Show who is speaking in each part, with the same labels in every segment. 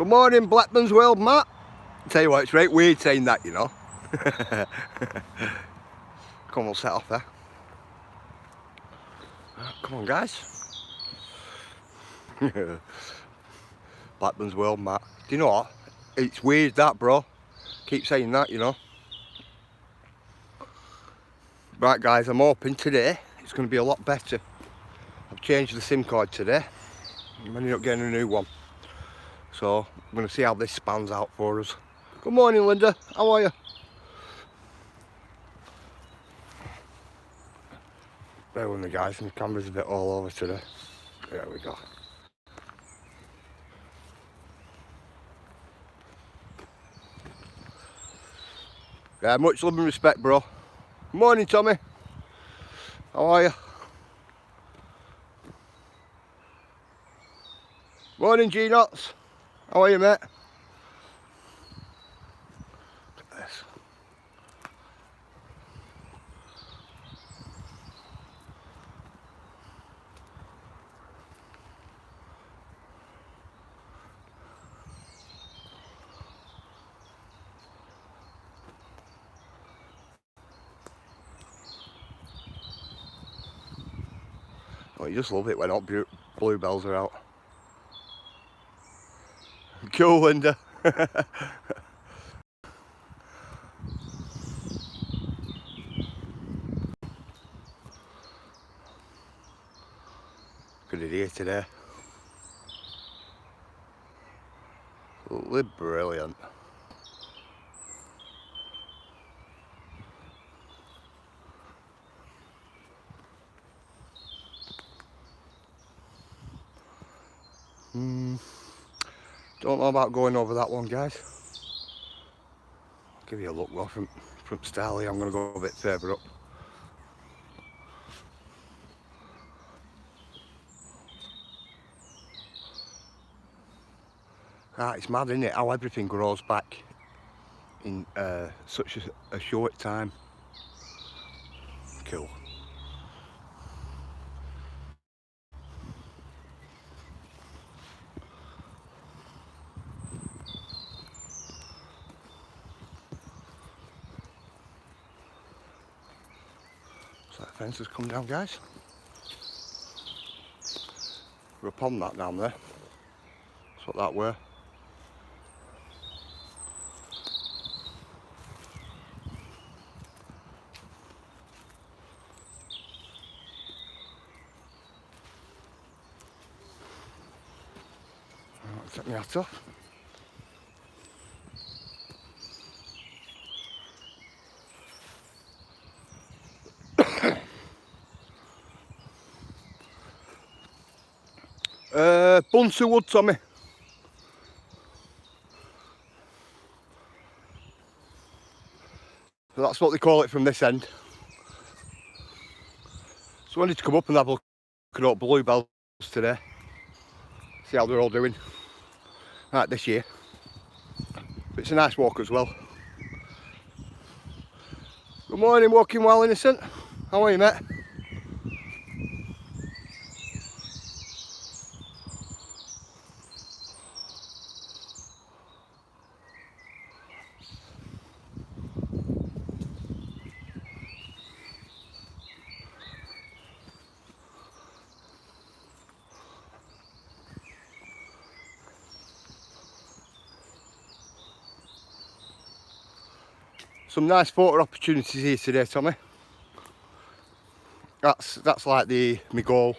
Speaker 1: Good morning, Blackburn's World, Matt. Tell you what, it's right weird saying that, you know. Come on, we'll set off there. Come on, guys. Blackburn's World, Matt. Do you know what? It's weird that, bro. Keep saying that, you know. Right, guys, I'm hoping today it's going to be a lot better. I've changed the SIM card today. I'm ending up getting a new one. So, I'm going to see how this spans out for us. Good morning, Linda. How are you? Bear with me, guys. My camera's a bit all over today. There we go. Yeah, much love and respect, bro. Morning, Tommy. How are you? Morning, G-Nuts. How are you, mate? Look at this. Oh, you just love it when bluebells are out. Cool, Linda. Good idea today. Absolutely brilliant. Don't know about going over that one, guys. I'll give you a look though from Starley. I'm going to go a bit further up. Ah, it's mad, isn't it, how everything grows back in such a short time. Cool. So that fence has come down, guys. We're up on that down there. That's what that were. I'll take my hat off. Buncer wood, Tommy. So that's what they call it from this end. So I wanted to come up and have a look at bluebells today. See how they're all doing. Right, this year. But it's a nice walk as well. Good morning, walking while innocent. How are you, mate? Some nice photo opportunities here today, Tommy. That's like my goal.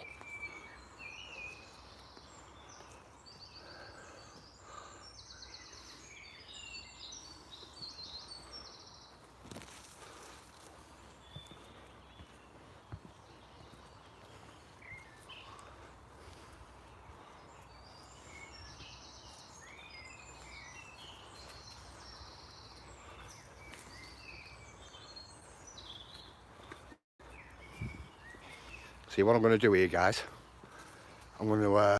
Speaker 1: See what I'm going to do here, guys. I'm going to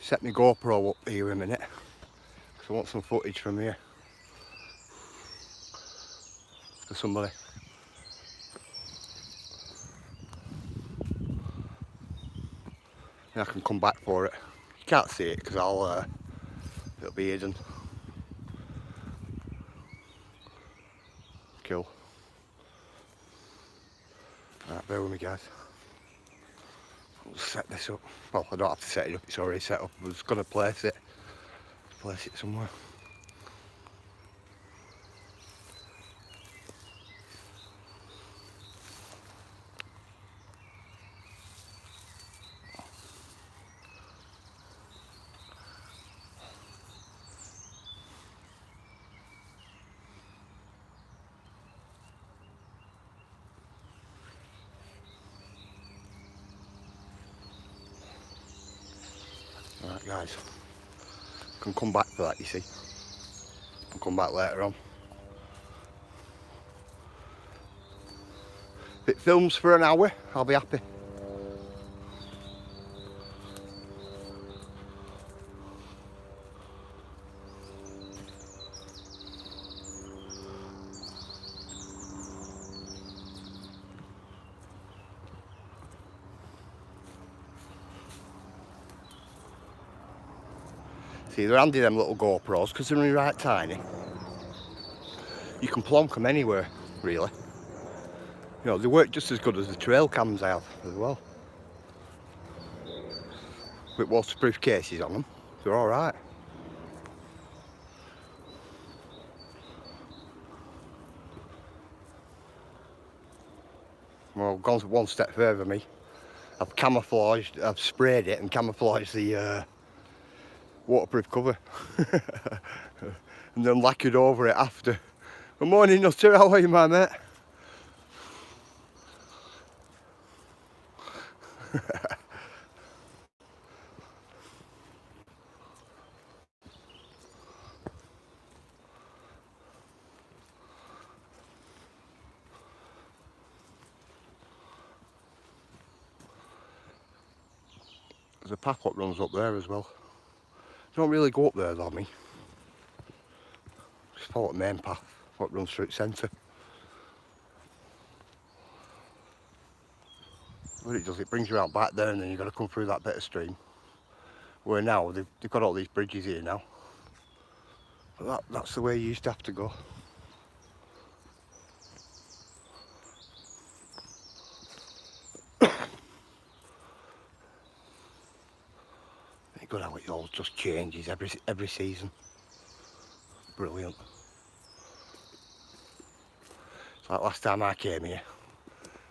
Speaker 1: set my GoPro up here in a minute because I want some footage from here for somebody. And I can come back for it. can't see it because it'll be hidden. Cool. Right, bear with me, guys. I'll set this up. Well, I don't have to set it up, it's already set up. I'm just going to place it somewhere. Right, guys, can come back for that, you see. I'll come back later on. If it films for an hour, I'll be happy. See, they're handy, them little GoPros, because they're only right tiny. You can plonk them anywhere, really. You know, they work just as good as the trail cams I have as well. With waterproof cases on them, they're alright. Well, I've gone one step further, me. I've sprayed it and camouflaged the waterproof cover. And then lacquered over it after. Good morning, Nutter, how are you, my mate? There's a path what runs up there as well. Don't really go up there though, me. Just follow the main path what runs through its centre. What it does, it brings you out back there, and then you've got to come through that bit of stream. Where now they've got all these bridges here now. But that's the way you used to have to go. It's good how it all just changes every season. Brilliant. It's like last time I came here,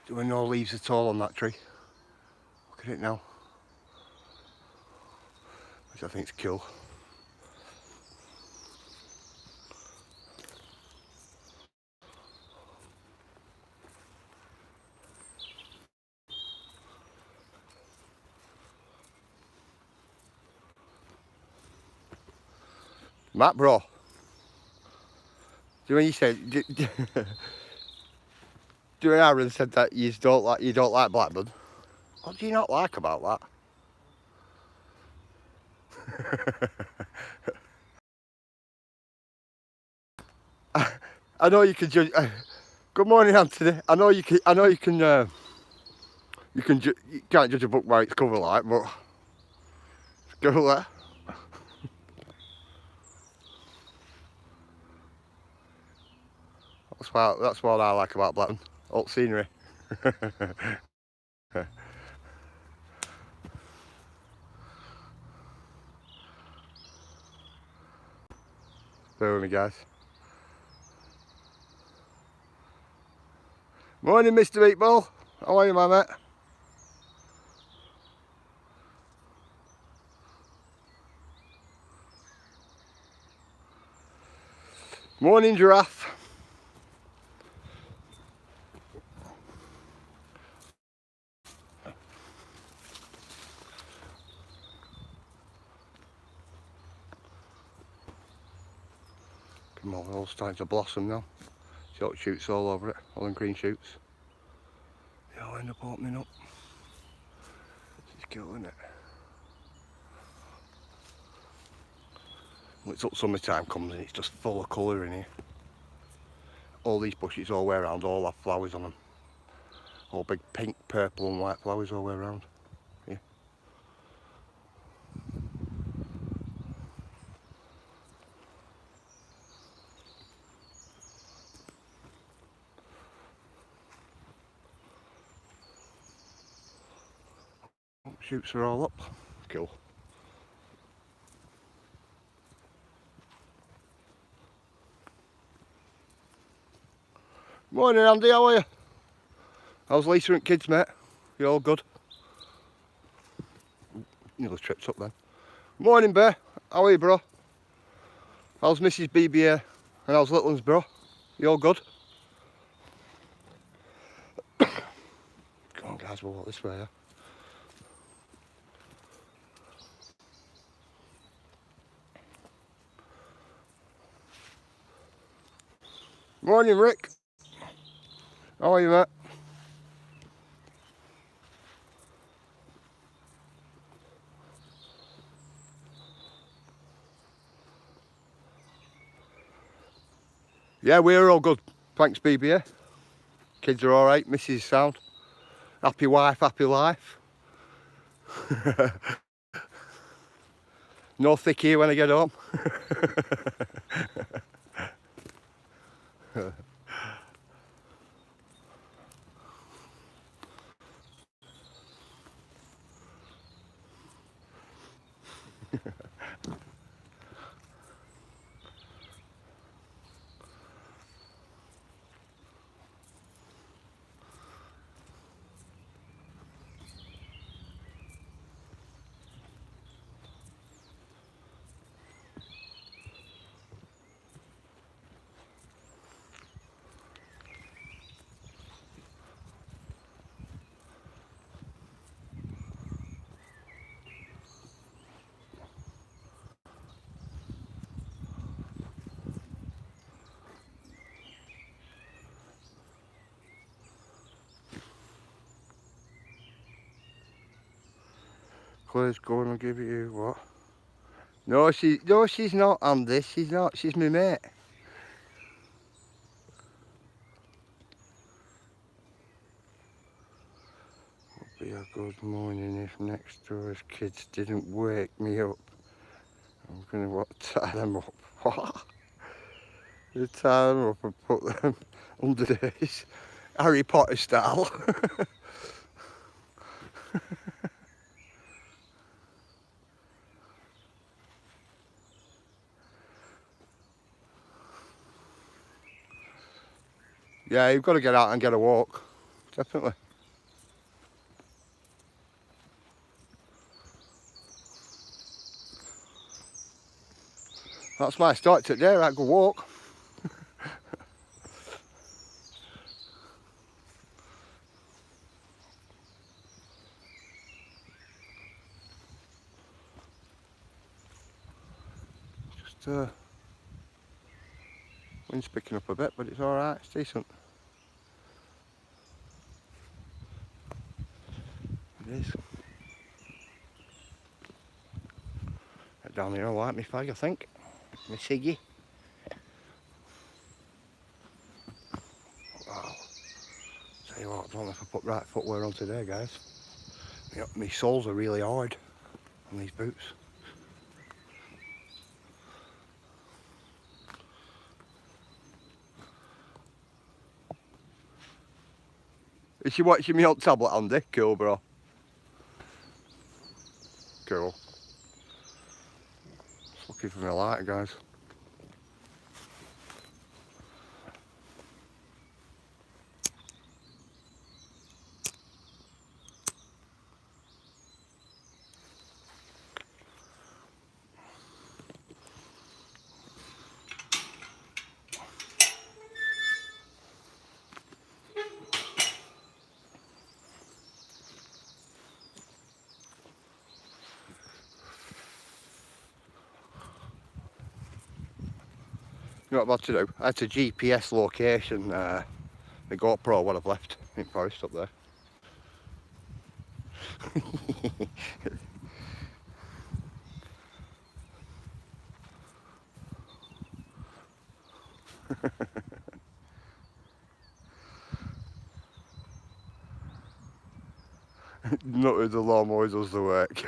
Speaker 1: there were no leaves at all on that tree. Look at it now. Which I think is cool. Matt, bro. Do when you said, during Aaron said that you don't like Blackburn. What do you not like about that? I know you can judge. Good morning, Anthony. I know you can. You can't judge a book by its cover, like, but go there. That's what I like about Blackburn. Old scenery. Bear with me, guys. Morning, Mr. Meatball. How are you, my mate? Morning, Giraffe. Come on, they're all starting to blossom now. See all the shoots all over it, all them green shoots. They all end up opening up. It's cool, isn't it? Well, it's up summertime comes and it's just full of colour in here. All these bushes all the way around all have flowers on them. All big pink, purple and white flowers all the way around. Yeah. Shoots are all up. Cool. Morning Andy, how are you? How's Lisa and kids, mate? You all good? Nearly tripped up then. Morning, Bear. How are you, bro? How's Mrs. BBA? And how's little ones, bro? You all good? Come on, guys, we'll walk this way, yeah? Morning, Rick. How are you, mate? Yeah, we're all good. Thanks, BBA. Kids are all right. Mrs. is sound. Happy wife, happy life. No thick here when I get home. Claire's going to give it you what? No, she's not, Andy. She's not. She's my mate. Would be a good morning if next door's kids didn't wake me up. I'm gonna tie them up. What? You tie them up and put them under this Harry Potter style. Yeah, you've got to get out and get a walk. Definitely. That's my start today, right, go walk. Just wind's picking up a bit, but it's alright, it's decent. It is. Get down here, I'll light me fag, I think. My ciggy. Wow. Tell you what, I don't know if I put right footwear on today, guys. My soles are really hard on these boots. Is she watching me on tablet, Andy? Cool, bro. Cool. Just looking for my lighter, guys. You know what I'm about to do? That's a GPS location, the GoPro, what I've left in forest up there. Not with the lawnmowers does the work.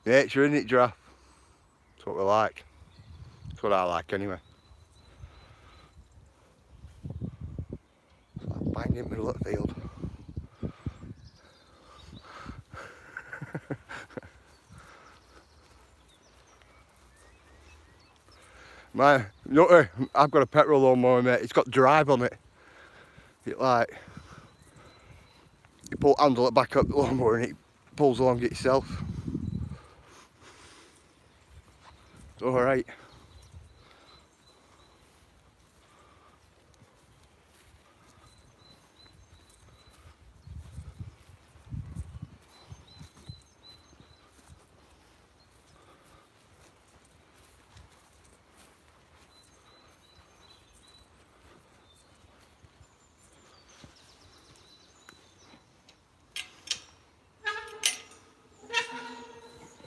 Speaker 1: Nature, innit, giraffe? That's what we like. That's what I like anyway. bang in the middle of the field. I've got a petrol lawnmower, mate. It's got drive on it. You pull the handle at the back of the lawnmower and it pulls along itself. It's alright.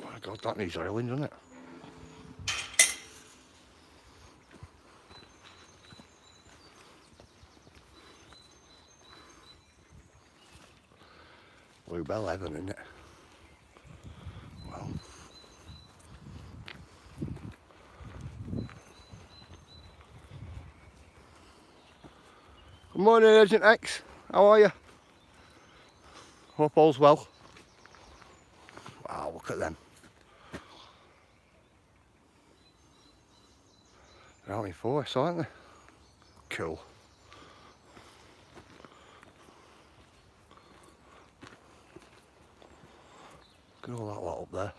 Speaker 1: My God, that needs oiling, doesn't it? Bluebell heaven, isn't it? Well. Good morning, Agent X. How are you? Hope all's well. Wow, look at them. They're out in force, aren't they? Cool. Look at all that lot up there.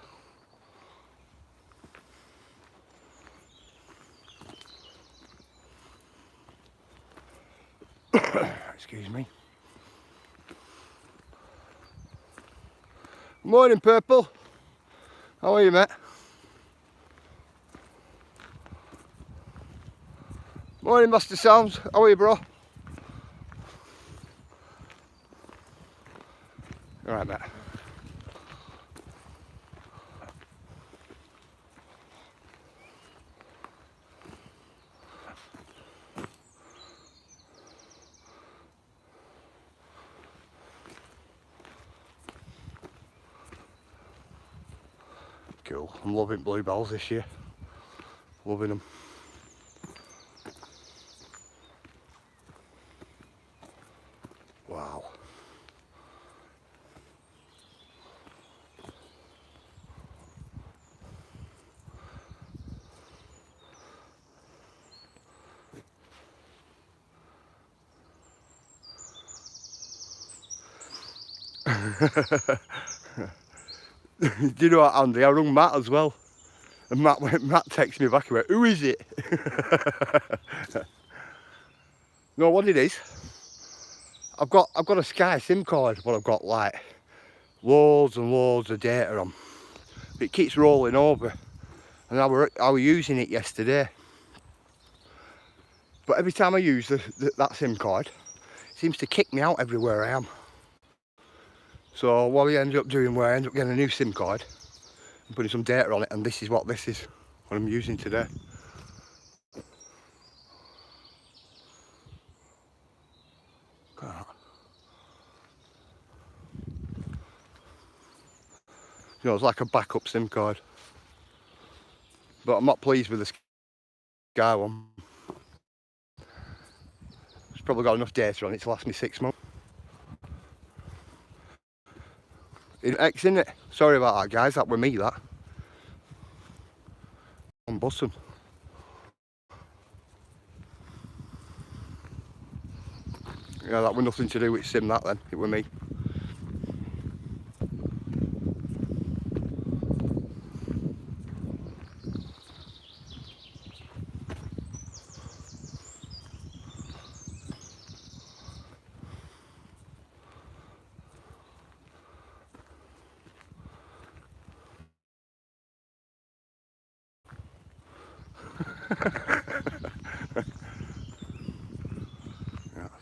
Speaker 1: Excuse me. Morning, Purple. How are you, mate? Morning, Master Sounds. How are you, bro? All right, mate. Cool. I'm loving bluebells this year. Loving them. Wow. Do you know what, Andy? I rung Matt as well. And Matt texted me back and went, who is it? No, what it is, I've got a Sky SIM card, but I've got like loads and loads of data on. It keeps rolling over. And I were using it yesterday. But every time I use that SIM card, it seems to kick me out everywhere I am. So what I ended up doing, I ended up getting a new SIM card and putting some data on it, and this is what I'm using today. Look at that. You know, it's like a backup SIM card. But I'm not pleased with the Sky one. It's probably got enough data on it to last me 6 months. X, isn't it? Sorry about that, guys. That were me, that. I'm bussing. Yeah, that were nothing to do with SIM, that then. It were me.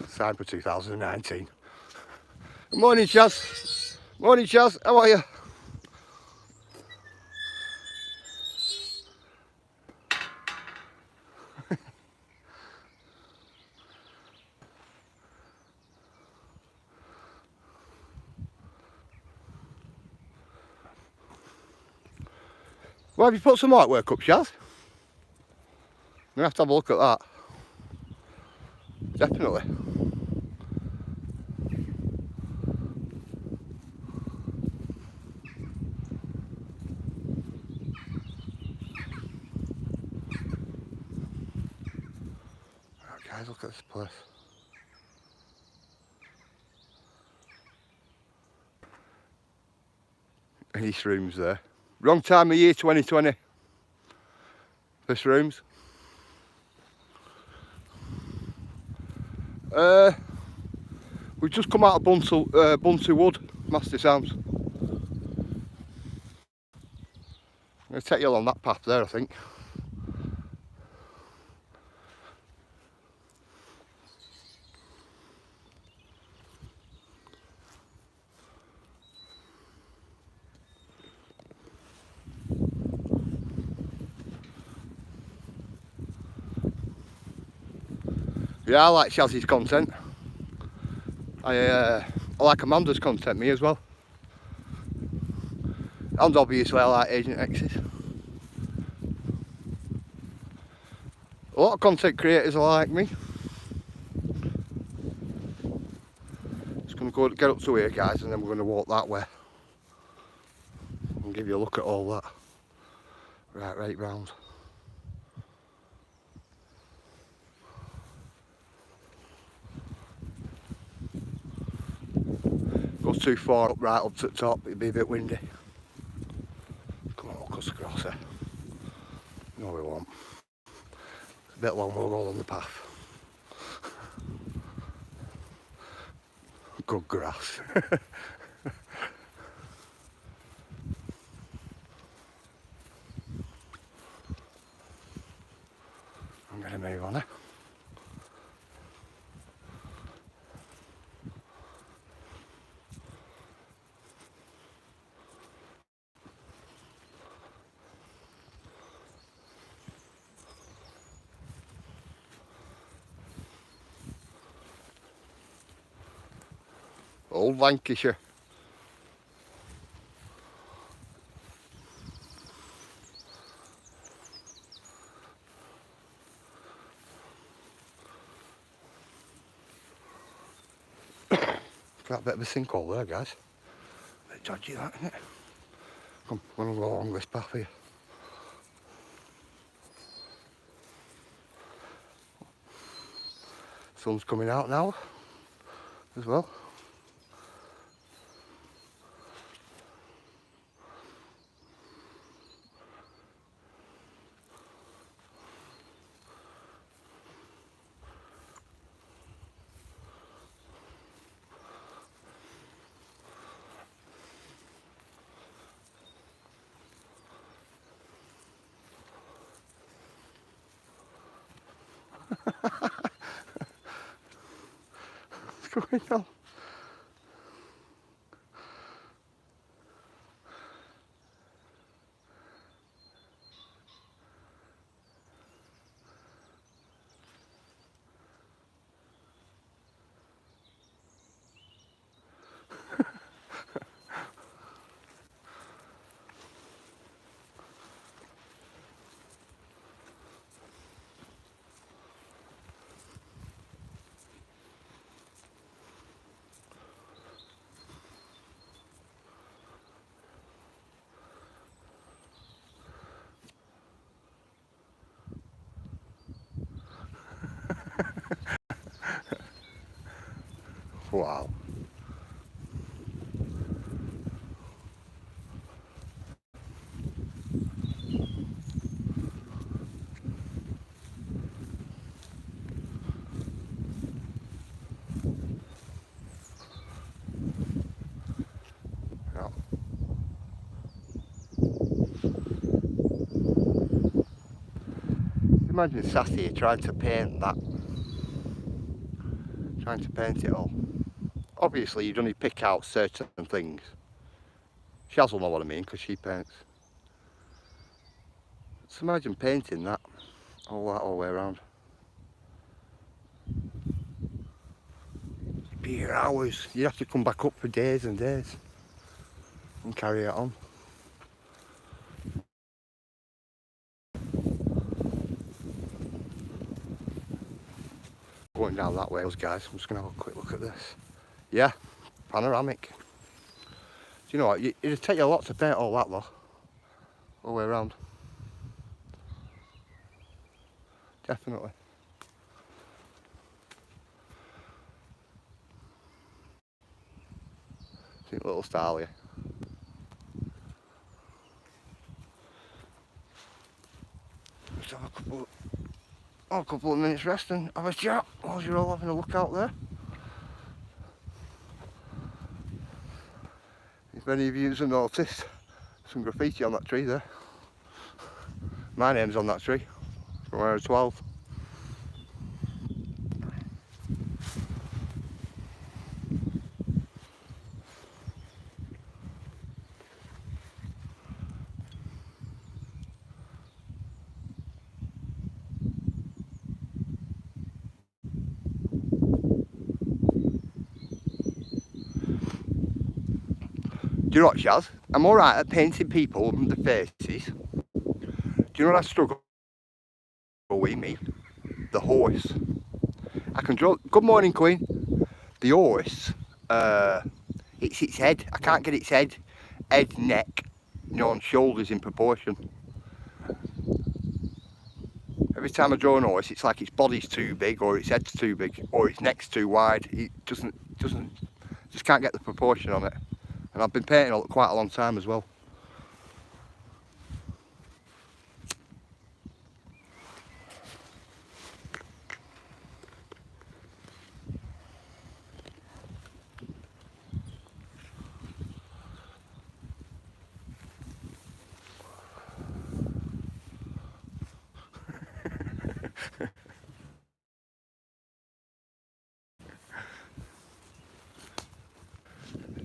Speaker 1: Cyber 2019. Good morning, Chaz. Morning, Chaz. How are you? Well, have you put some artwork up, Chaz? I'm gonna have to have a look at that. Definitely. this place. Any shrooms there. Wrong time of year 2020 for shrooms. We've just come out of Buncer Wood, Master Sam's. I'm going to take you along that path there, I think. Yeah, I like Shazzy's content. I like Amanda's content, me as well. And obviously I like Agent X's. A lot of content creators are like me. Just going to go get up to here, guys, and then we're going to walk that way and give you a look at all that. Right round. Goes too far up, right up to the top, it'd be a bit windy. Come on, walk us across here. No, we won't. It's a bit long, we'll go on the path. Good grass. I'm going to move on it. Old Lancashire. Got a bit of a sinkhole there, guys. A bit dodgy that, isn't it? Come, we're going to go along this path here. Sun's coming out now as well. What's going on? Wow. Imagine Sassy trying to paint that. Trying to paint it all. Obviously you'd only pick out certain things. Shaz will know what I mean because she paints. Just imagine painting that all the way around. It'd be here hours. You'd have to come back up for days and days and carry it on. Going down that way, guys. I'm just going to have a quick look at this. Yeah, panoramic. Do you know what? It'd take you a lot to paint all that though. All the way around. Definitely. Think little style here. Let's have a couple of minutes rest and have a chat while you're all having a look out there. If any of you have noticed some graffiti on that tree there. My name's on that tree from when I was 12. Do you know what, Shaz? I'm alright at painting people and the faces. Do you know what I struggle with me? The horse. I can draw. Good morning, Queen. The horse, it's its head. I can't get its head, neck, and shoulders in proportion. Every time I draw an horse, it's like its body's too big, or its head's too big, or its neck's too wide. It just can't get the proportion on it. And I've been painting quite a long time as well.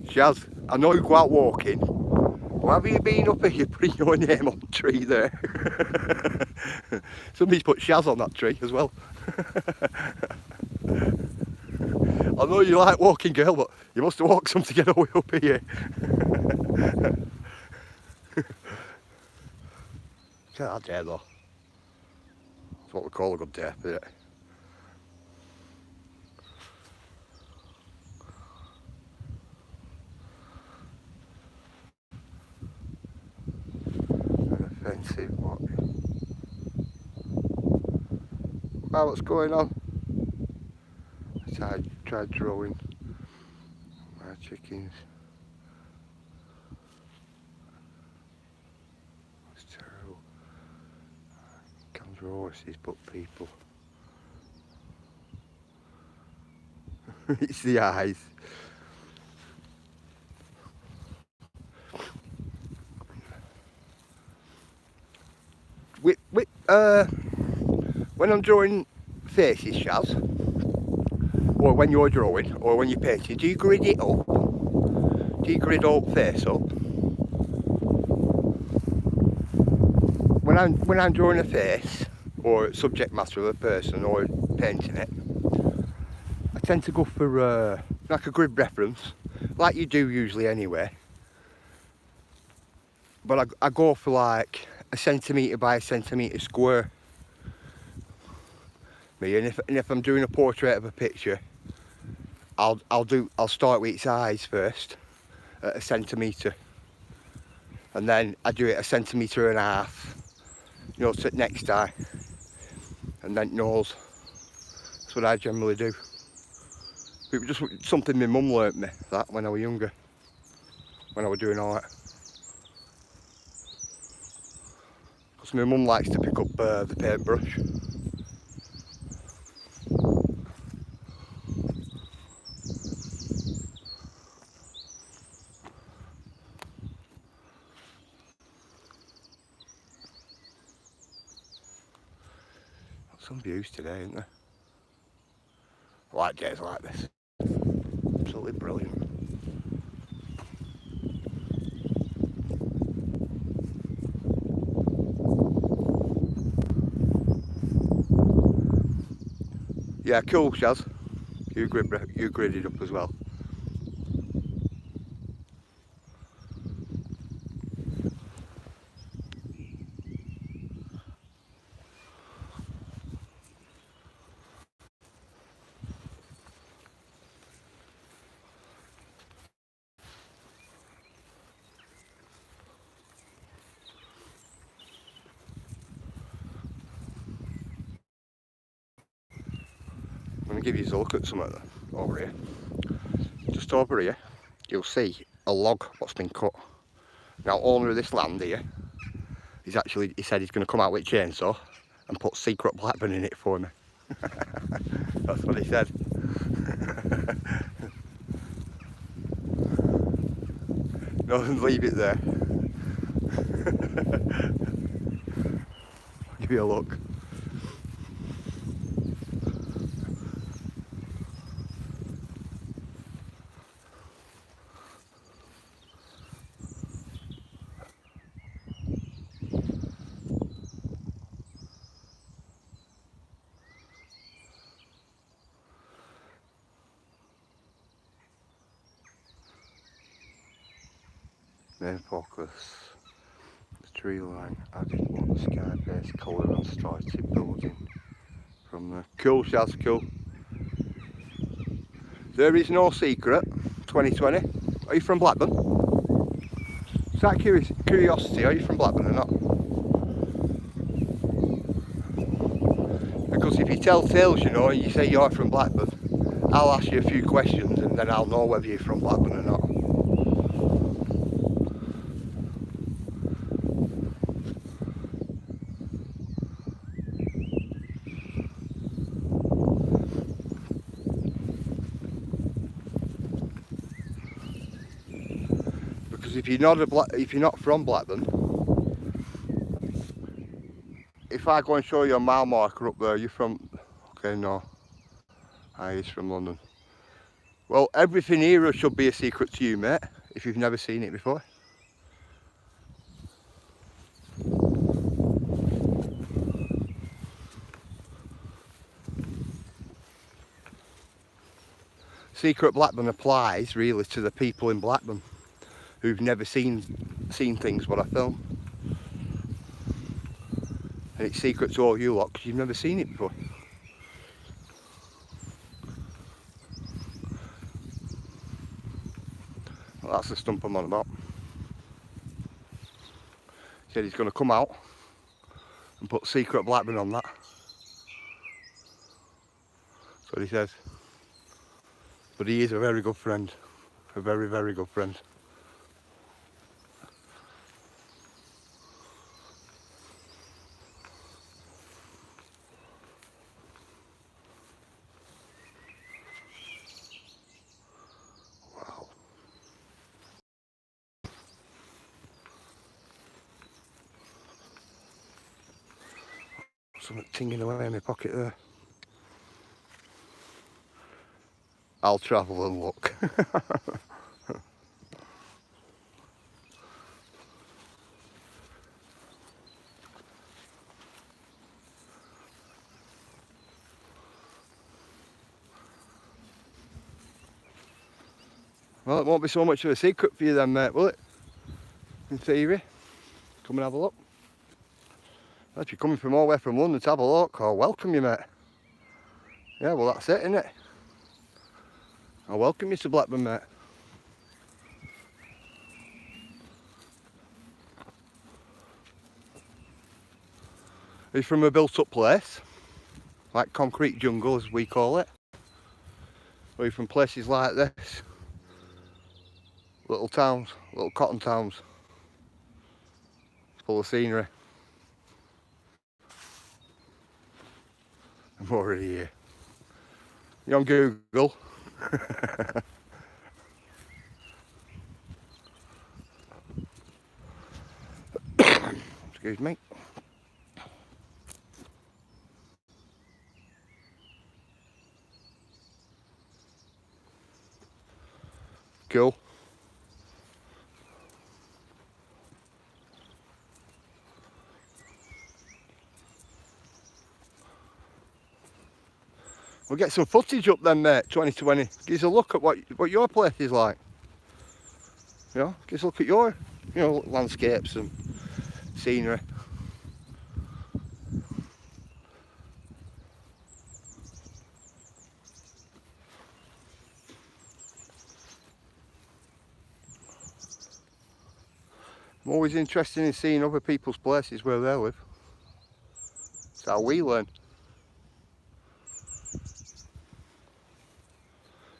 Speaker 1: Shaz, I know you go out walking. Why have you been up here putting your name on the tree there? Somebody's put Shaz on that tree as well. I know you like walking, girl, but you must have walked some to get all the way up here. Look at that day though. That's what we call a good day, isn't it? Offensive, what? Wow, what's going on? I tried drawing my chickens. It's terrible. Can't draw horses, but people. It's the eyes. When I'm drawing faces, Shaz, or when you're drawing, or when you're painting, do you grid it up? Do you grid all face up? When I'm drawing a face, or subject matter of a person, or painting it, I tend to go for like a grid reference, like you do usually anyway. But I go for like a centimetre by a centimetre square. And if I'm doing a portrait of a picture, I'll start with its eyes first at a centimetre, and then I do it a centimetre and a half, to the next eye, and then nose. That's what I generally do. It was just something my mum learnt me that when I was younger, when I was doing all that. Because my mum likes to pick up the paintbrush. Some views today, isn't there? I like days like this. Absolutely brilliant. Yeah, cool, Shaz. You gridded up as well. I'm going to give you a look at something over here. Just over here, you'll see a log what's been cut. Now, owner of this land here, he said he's going to come out with a chainsaw and put secret Blackburn in it for me. That's what he said. No, leave it there. Give you a look. Main focus. The tree line added what sky-based colour and started building from the cool Shaz, cool. There is no secret. 2020. Are you from Blackburn? Is that curiosity? Are you from Blackburn or not? Because if you tell tales, you know, and you say you're from Blackburn, I'll ask you a few questions and then I'll know whether you're from Blackburn or not. Because if you're not from Blackburn, if I go and show you a mile marker up there, you're from, okay, no, he's from London. Well, everything here should be a secret to you, mate, if you've never seen it before. Secret Blackburn applies really to the people in Blackburn who've never seen things what I film. And it's secret to all you lot because you've never seen it before. Well, that's the stump I'm on about. He said he's going to come out and put secret Blackburn on that. That's what he says. But he is a very good friend. A very, very good friend. Wow. Something tinging away in my pocket there. I'll travel and look. Well, it won't be so much of a secret for you then, mate, will it? In theory. Come and have a look. Well, if you're coming from all the way from London to have a look, I'll welcome you, mate. Yeah, well, that's it, innit? I'll welcome you to Blackburn, mate. Are you from a built-up place? Like concrete jungle, as we call it? Or are you from places like this? Little towns, little cotton towns, full of scenery. I'm already here. You on Google? Excuse me. Cool. We'll get some footage up then, mate, 2020. Give us a look at what your place is like. You know, give us a look at your, you know, landscapes and scenery. I'm always interested in seeing other people's places where they live. It's how we learn.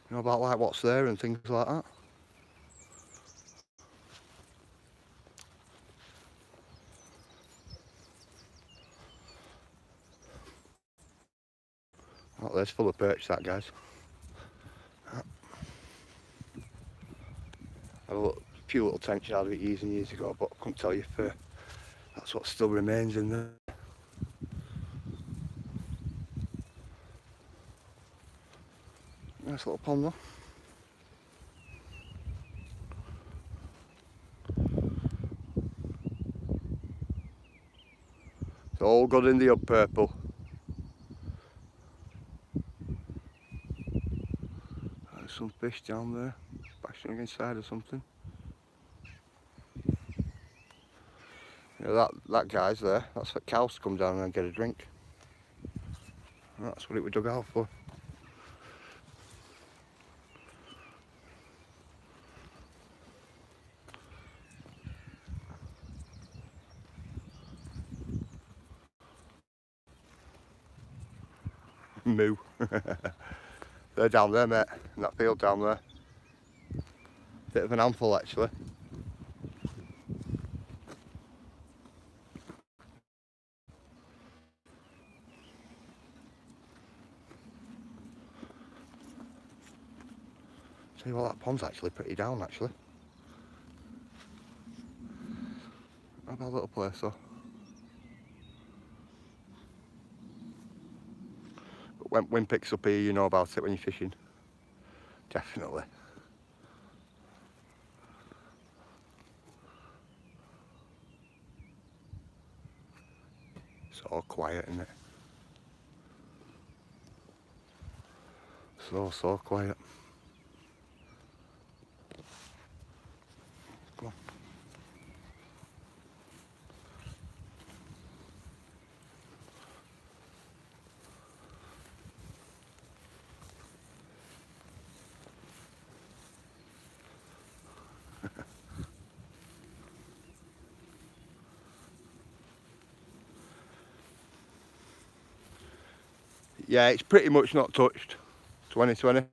Speaker 1: You know, about like what's there and things like that. Oh, there's full of perch, that, guys. I had a few little tench out of it years and years ago, but I couldn't tell you if that's what still remains in there. Nice little pond though. It's all good in the up purple. There's some fish down there, bashing against the side or something. Yeah, that guy's there. That's for cows to come down and get a drink. And that's what it was dug out for. Moo. They're down there, mate, in that field down there. Bit of an handful, actually. Tell you what, that pond's actually pretty down, actually. Not a bad little place, though. But when wind picks up here, you know about it when you're fishing. Definitely. It's all quiet, isn't it? So quiet. Come on. Yeah, it's pretty much not touched. 2020.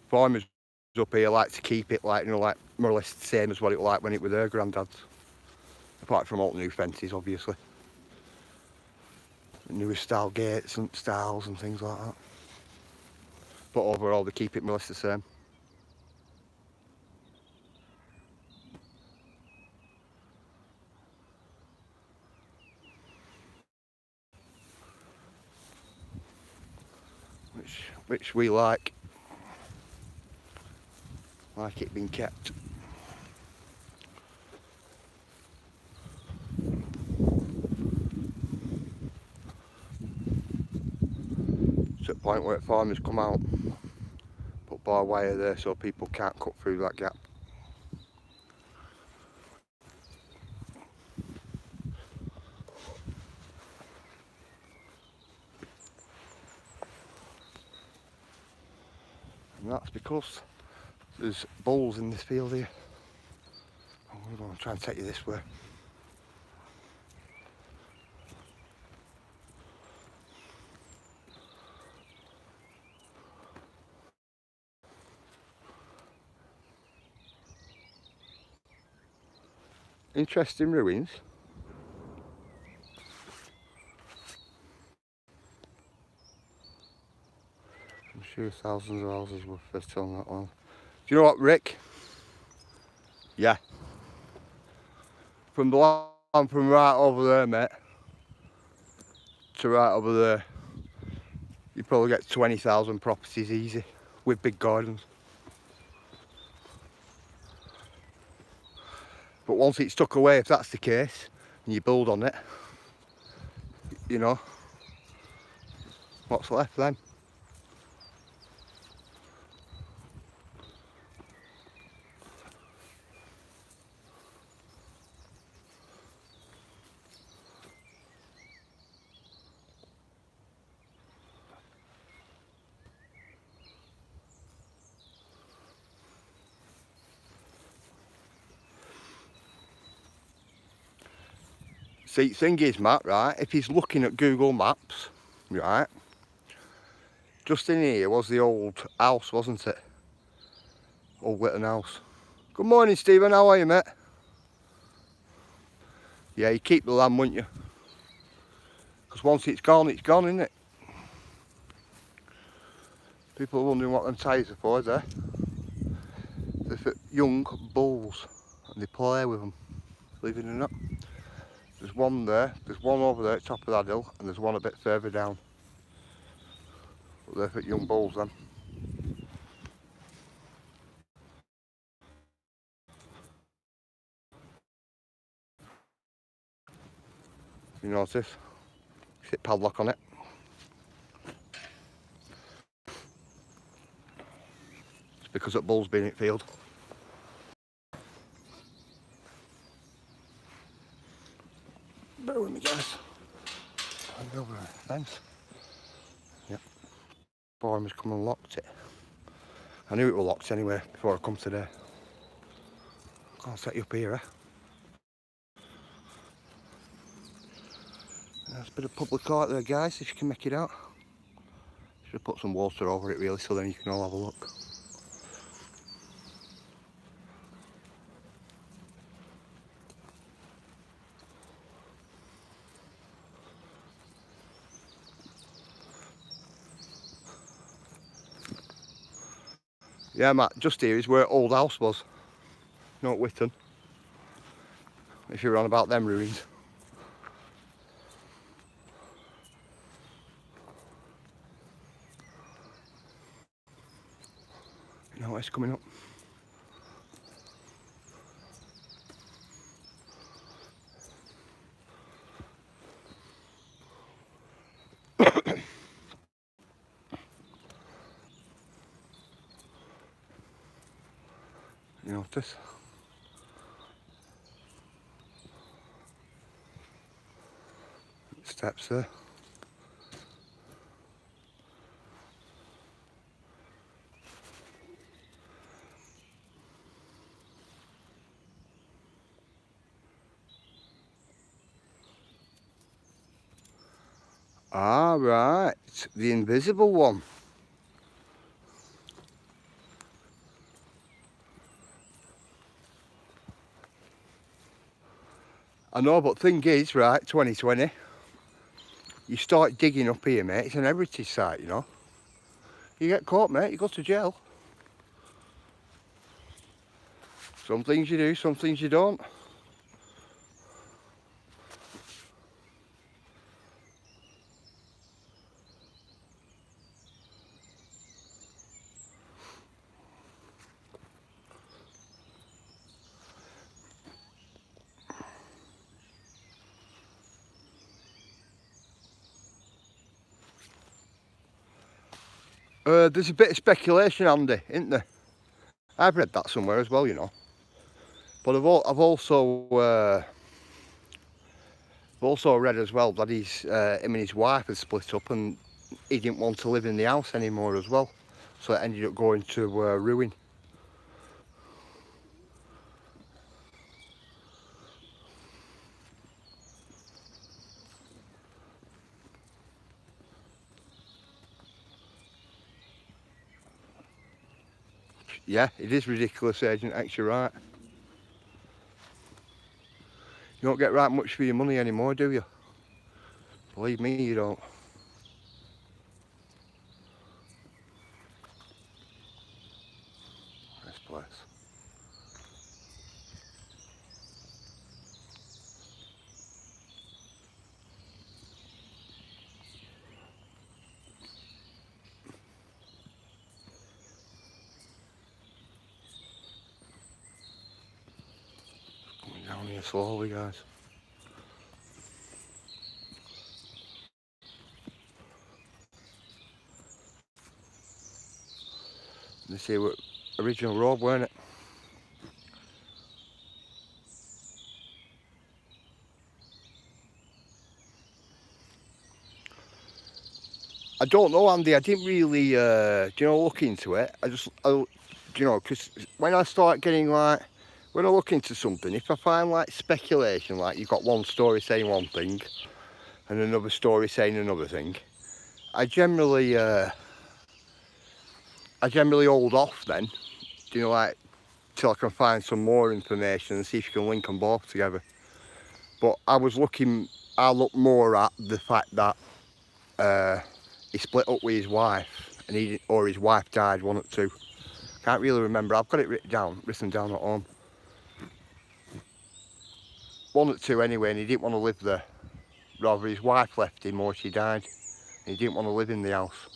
Speaker 1: Farmers up here like to keep it like, you know, like more or less the same as what it was like when it was their granddads. Apart from all the new fences, obviously. The newer style gates and styles and things like that. But overall, they keep it more or less the same. Which we like it being kept. It's at the point where farmers come out, put barbed wire there so people can't cut through that gap. And that's because there's bulls in this field here. I'm going to try and take you this way. Interesting ruins. I'm sure thousands of houses were first on that one. Do you know what, Rick? Yeah. From the land from right over there, mate, to right over there, you probably get 20,000 properties easy with big gardens. But once it's tucked away, if that's the case, and you build on it, you know, what's left then? See, the thing is, Matt, right, if he's looking at Google Maps, right, just in here was the old house, wasn't it? Old Witten house. Good morning, Stephen, how are you, mate? Yeah, you keep the land, wouldn't you? Because once it's gone, isn't it? People are wondering what them tyres are for, there. They're for young bulls, and they play with them, believe it or not. There's one there, there's one over there at the top of that hill, and there's one a bit further down. But they're for young bulls then. You notice? Sit padlock on it. It's because that bull's been in field. Bear with me, guys. I'll go over the fence. Yep. Boy has come and locked it. I knew it was locked anyway before I come today. Can't set you up here, eh? There's a bit of public art there, guys, if you can make it out. Should have put some water over it really, so then you can all have a look. Yeah, Matt, just here is where old house was. Not Whitton. If you're on about them ruins. You know what's coming up? You notice? Steps there. Ah, right, the invisible one. I know, but thing is, right, 2020, you start digging up here, mate, it's an heritage site, you know. You get caught, mate, you go to jail. Some things you do, some things you don't. There's a bit of speculation, Andy, isn't there? I've read that somewhere as well, you know. But I've also read as well that him and his wife had split up, and he didn't want to live in the house anymore as well. So it ended up going to ruin. Yeah, it is ridiculous, Agent X, you're right. You don't get right much for your money anymore, do you? Believe me, you don't. This place. Coming down here slowly, guys. This here was original road, weren't it? I don't know, Andy. I didn't really, look into it. Because when I start getting when I look into something, if I find speculation, you've got one story saying one thing and another story saying another thing, I generally hold off then, till I can find some more information and see if you can link them both together. But I was looking I look more at the fact that he split up with his wife, and or his wife died, one or two. Can't really remember. I've got it written down at home. One or two anyway, and he didn't want to live there. Rather, his wife left him or she died. And he didn't want to live in the house.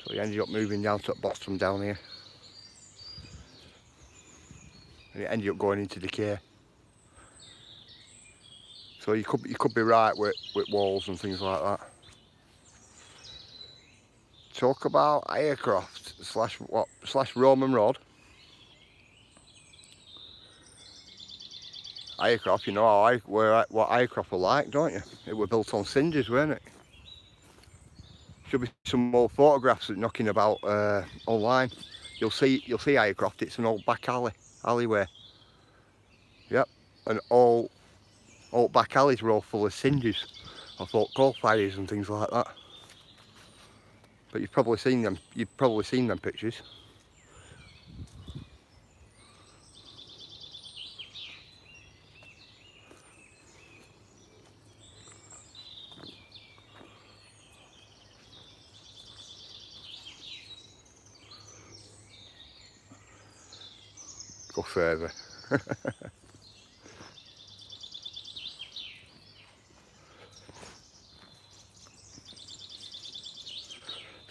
Speaker 1: So he ended up moving down to the bottom down here. And it ended up going into decay. So you could be right with walls and things like that. Talk about Highcroft / Roman Road. Highcroft, you know what Highcroft were like, don't you? It were built on cinders, weren't it? Should be some old photographs knocking about online. You'll see Highcroft. It's an old back alleyway. Yep, and all back alleys were all full of cinders. I thought coal fires and things like that. But you've probably seen them. You've probably seen them pictures. Go further.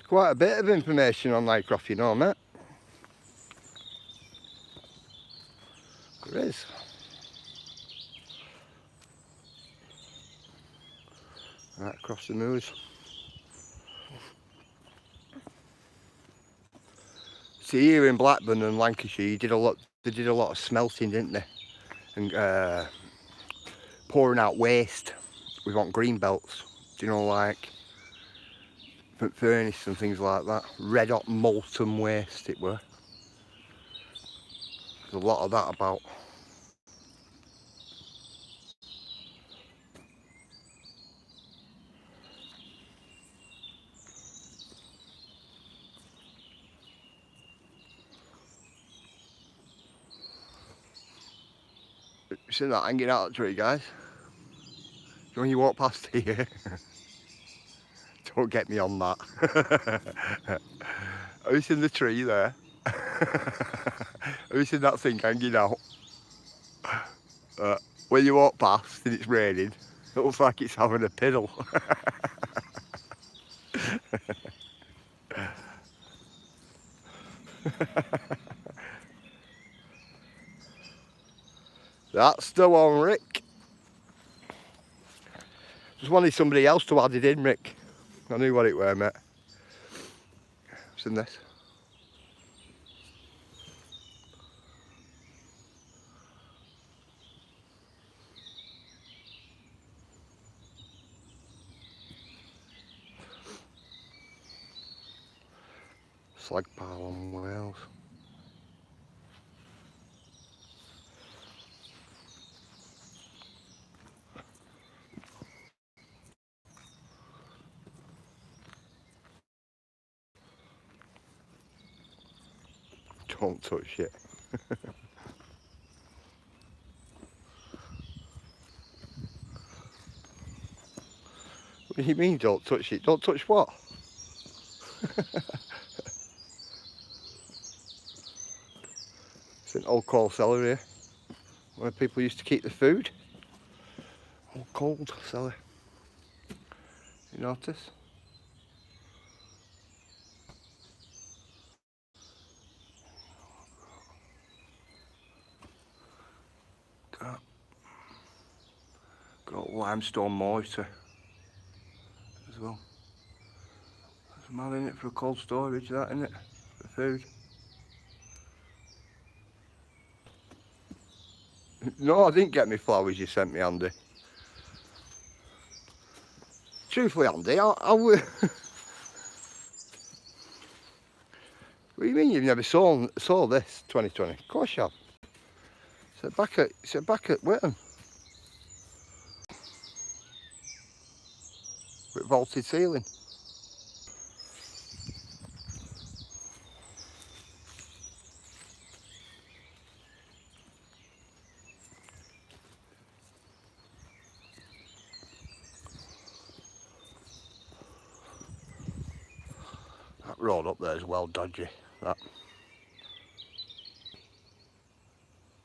Speaker 1: Quite a bit of information on Highcroft, you know, mate. There is. Right across the moors. See, here in Blackburn and Lancashire, they did a lot of smelting, didn't they? And pouring out waste. We want green belts. Do you know, like furnace and things like that. Red hot molten waste it were. There's a lot of that about. You see that hanging out of the tree, guys? When you walk past here, don't get me on that. Have you seen the tree there? Have you seen that thing hanging out? When you walk past and it's raining, it looks like it's having a piddle. That's the one, Rick. Just wanted somebody else to add it in, Rick. I knew what it were, mate. What's in this? Slag pile on wheels. Don't touch it. What do you mean don't touch it? Don't touch what? It's an old coal cellar here, where people used to keep the food. Old cold cellar. You notice? Got limestone mortar as well. There's a man in it for a cold storage, that, isn't it? For food. No, I didn't get me flowers you sent me, Andy. Truthfully, Andy, I would... What do you mean you've never saw this 2020? Of course you have. It's back at Whitton. With vaulted ceiling. road up there is well dodgy, that.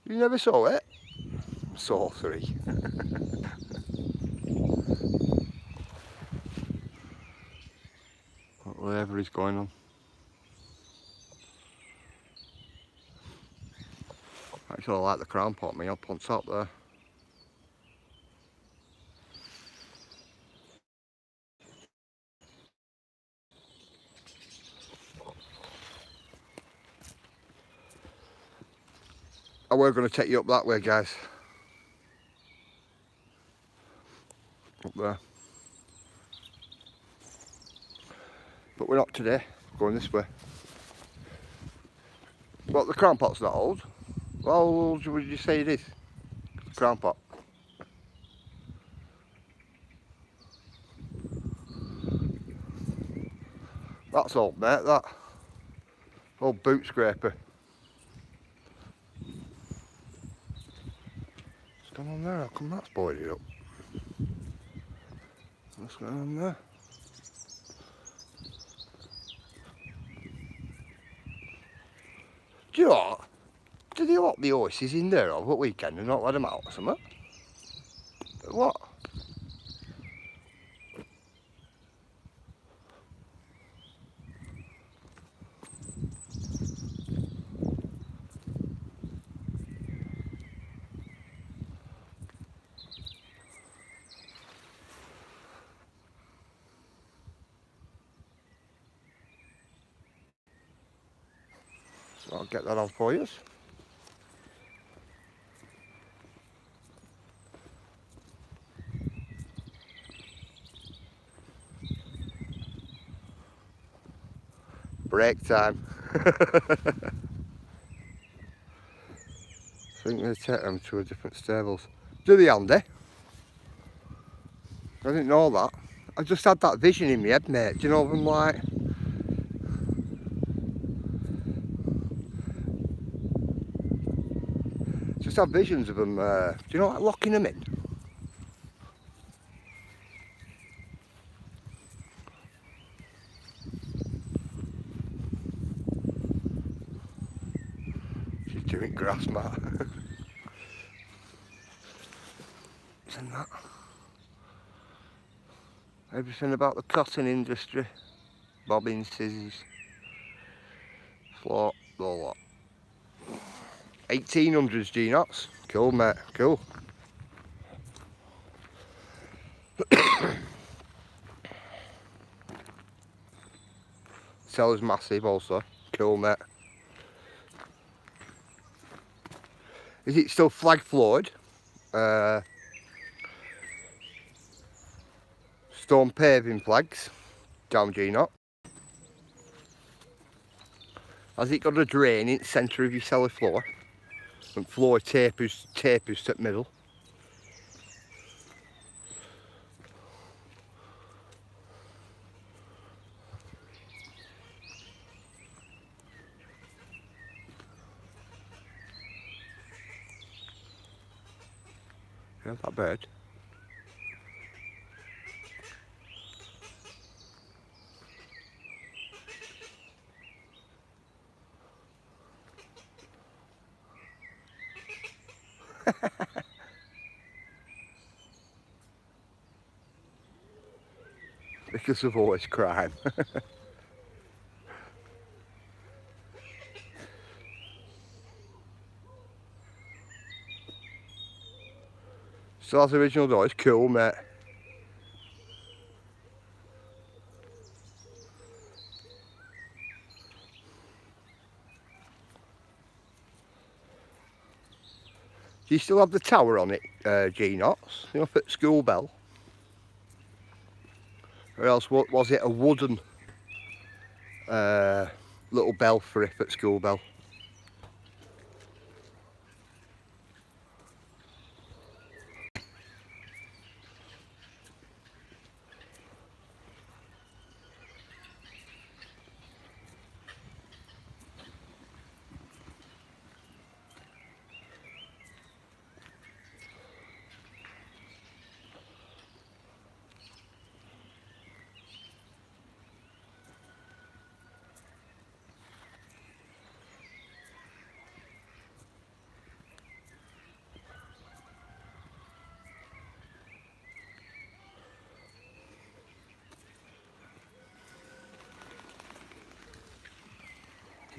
Speaker 1: You never saw it? Saw 3. Whatever is going on. Actually, I like the crown pot me up on top there. And we're going to take you up that way, guys. Up there. But we're not today. We're going this way. What, the crown pot's not old? How old would you say it is? The crown pot. That's old, mate, that. Old boot scraper. What's going on there? How come that's boarded up? What's going on there? Do you know what? Do they lock the horses in there over the weekend and not let them out or something? What? So I'll get that on for you. Break time. I think they take them to a different stables. Do they, Andy? I didn't know that. I just had that vision in my head, mate. Do you know them like... Just have visions of them, do you know, like locking them in? She's doing grass, Matt. Isn't that? Everything about the cotton industry. Bobbin, scissors, float, the lot. 1800s G-knots. Cool, mate, cool. Seller's massive also. Cool, mate. Is it still flag floored? Stone paving flags. Down G-knot. Has it got a drain in the centre of your cellar floor? And floor tapers to the middle. Yeah, that bad. Because of always crime. Still has the original door, it's cool, mate. Do you still have the tower on it, G-knots? You know, for school bell? Or else, what was it, a wooden little bell for it at school bell?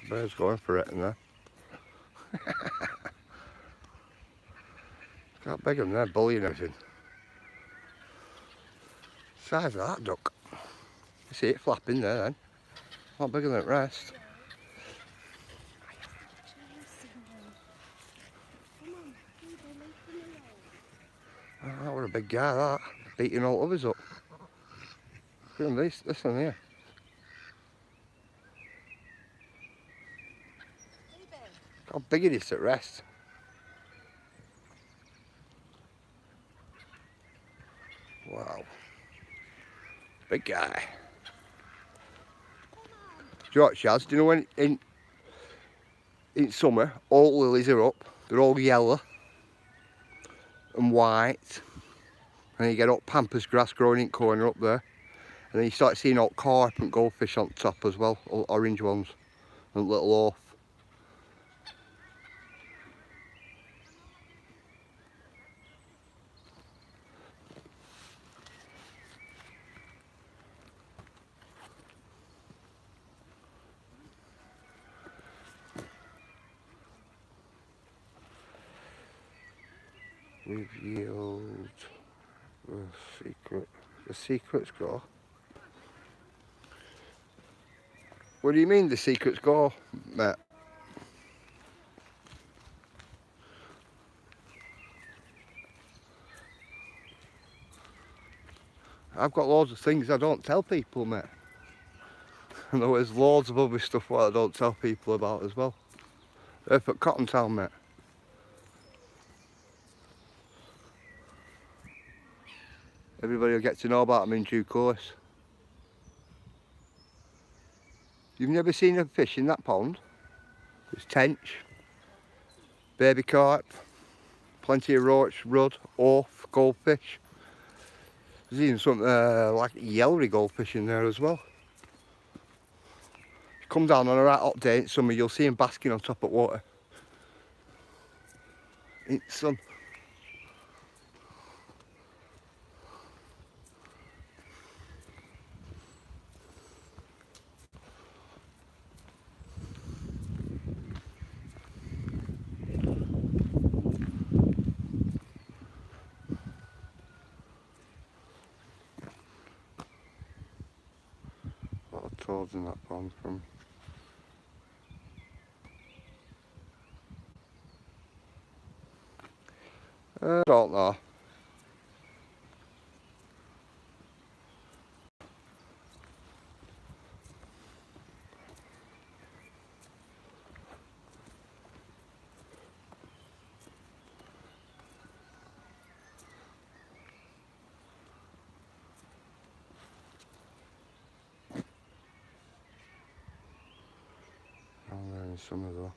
Speaker 1: Bird's going for it in there. Got big one there, bullying everything. Size of that duck. You see it flapping there then. A lot bigger than the rest. Oh, that was a big guy, that. Beating all others up. Look at this one here. How big it is at rest. Wow. Big guy. Do you know what, Shaz? Do you know when in summer all lilies are up? They're all yellow and white. And then you get all pampas grass growing in the corner up there. And then you start seeing all carp and goldfish on top as well, all orange ones and little off. Revealed the secret. The secrets go. What do you mean the secrets go, mate? I've got loads of things I don't tell people, mate. And there's loads of other stuff what I don't tell people about as well. Up at Cotton Town, mate. Everybody will get to know about them in due course. You've never seen a fish in that pond? There's tench, baby carp, plenty of roach, rudd, oaf, goldfish. There's even some like yellowy goldfish in there as well. If you come down on a right hot day in summer, you'll see them basking on top of water. In the sun. A lot of toads in that pond from. I don't know. I'm wearing summer though.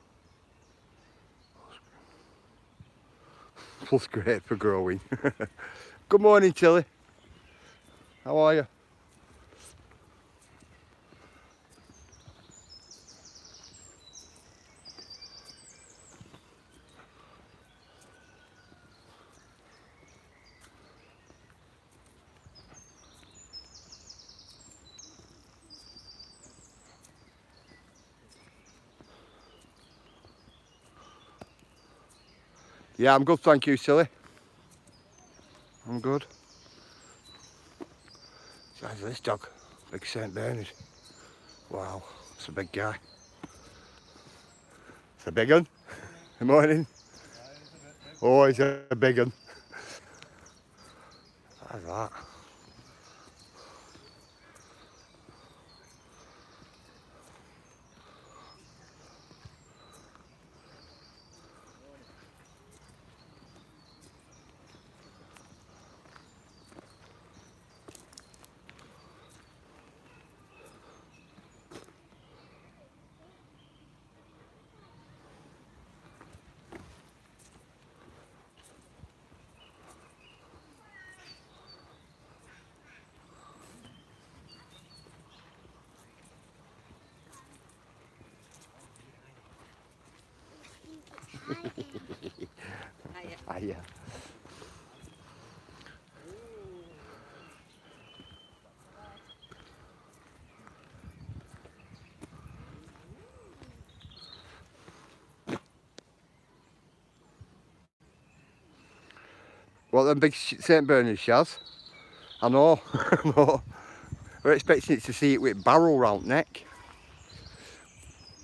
Speaker 1: Plus great for growing. Good morning, Tilly. How are you? Yeah, I'm good, thank you, Tilly. I'm good. Size of this dog, big St. Bernard. Wow, it's a big guy. It's a big one. Good morning. Oh, he's a big one. How's that? Hiya. What, them big St Bernard shaz? I know, I know. We're expecting it to see it with barrel round neck.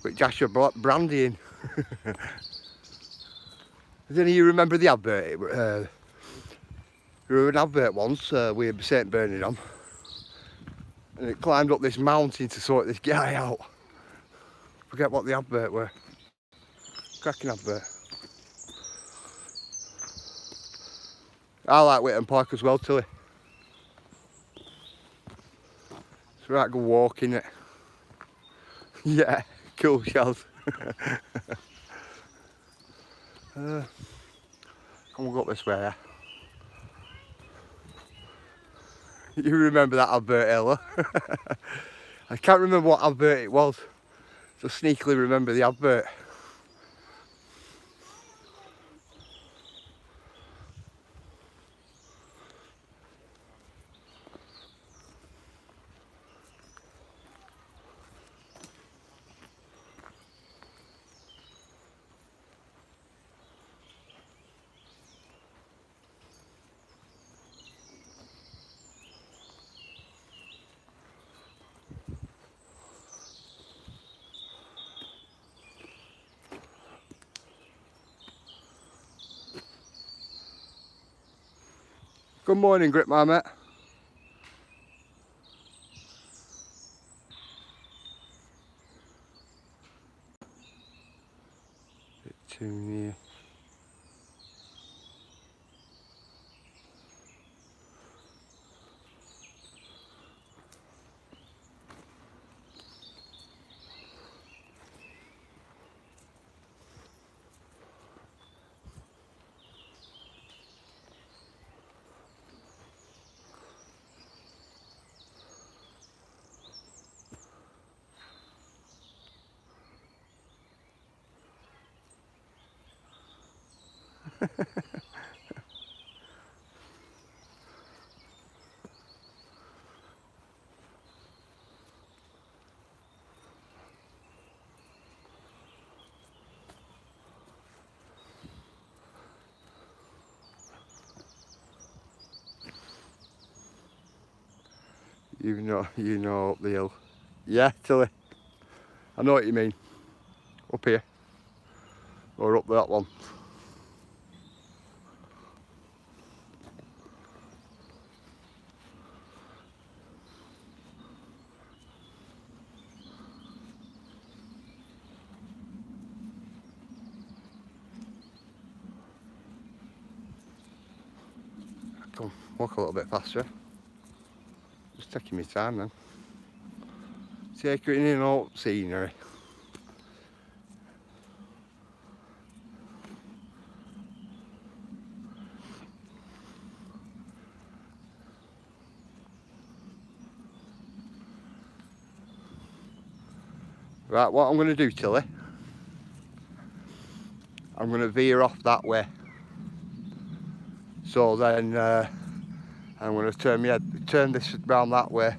Speaker 1: With Joshua brandy in. Does any of you remember the advert? There was an advert once with St Bernard on. And it climbed up this mountain to sort this guy out. Forget what the advert were. Cracking advert. I like Whitton Park as well, Tilly. It's right good walk, innit? Yeah, cool shells. Come on, go up this way, yeah. You remember that advert, Ella? I can't remember what advert it was. Just sneakily remember the advert. Good morning, Grip, my mate. Bit too near. You know up the hill. Yeah, Tilly. I know what you mean. Up here. Or up that one. Come, walk a little bit faster. Just taking my time then. Taking in all scenery. Right, what I'm going to do, Tilly, I'm going to veer off that way. So then I'm going to turn this round that way.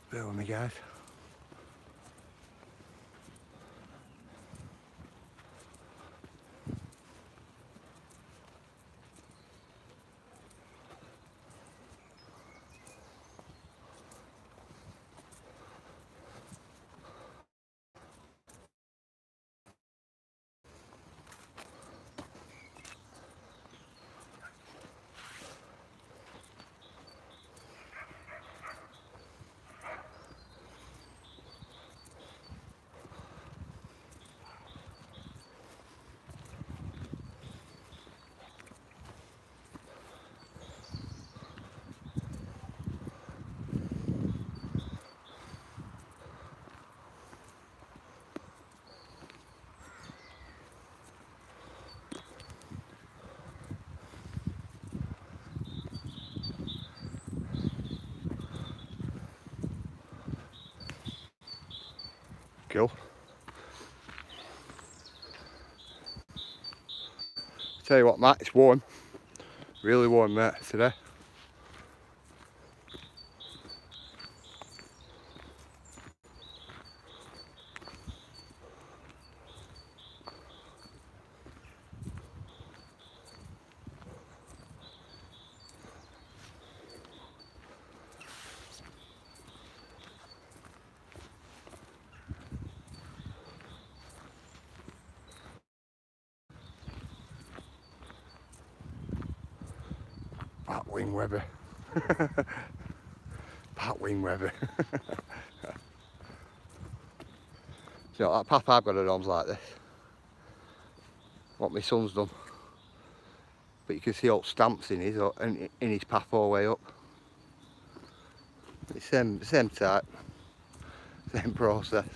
Speaker 1: Bear with me, guys. Tell you what, Matt, it's warm. Really warm, mate, today. Bat wing weather. Bat wing weather. So that path I've got at home's like this. What my son's done. But you can see all stamps in his path all the way up. It's same type, same process.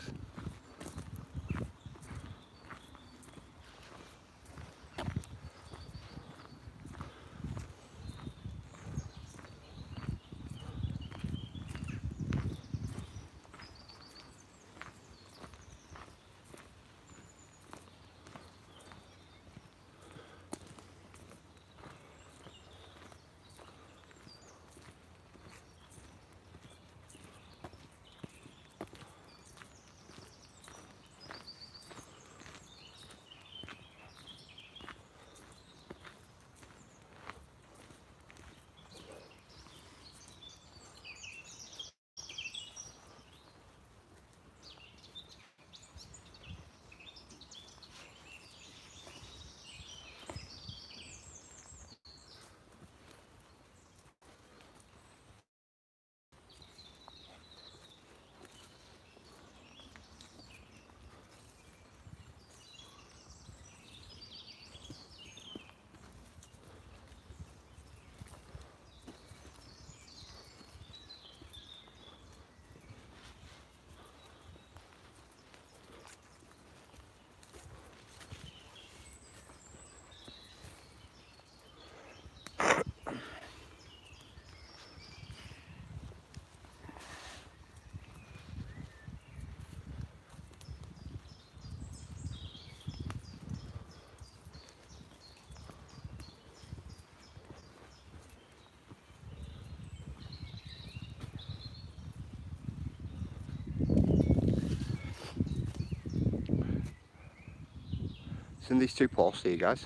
Speaker 1: In these two posts here, guys.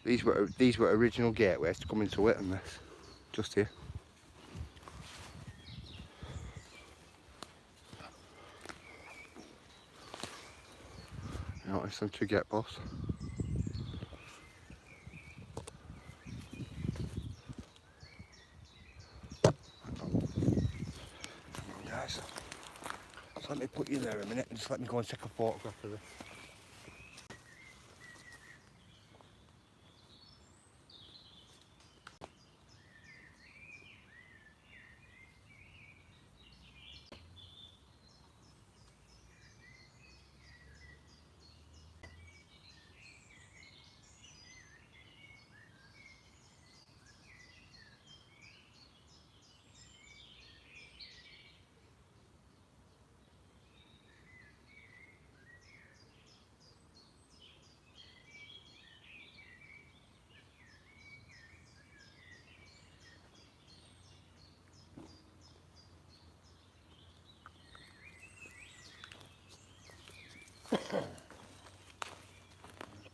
Speaker 1: These were original gateways to come into it, and this just here. Notice them two gate posts. Hang on, guys. So let me put you there a minute and just let me go and take a photograph of this.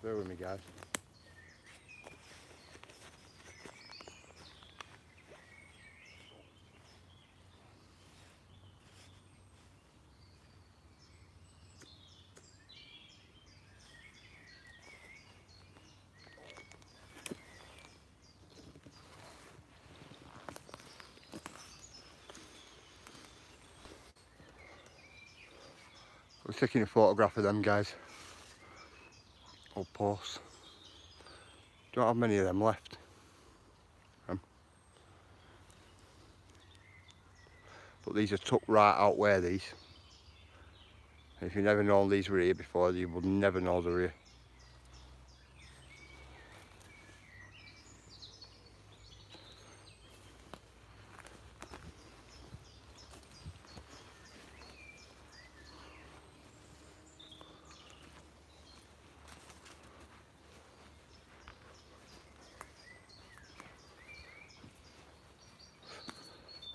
Speaker 1: Bear with me, guys. We're taking a photograph of them, guys. Old posts. Don't have many of them left. But these are tucked right out where these. If you never known these were here before, you would never know they're here.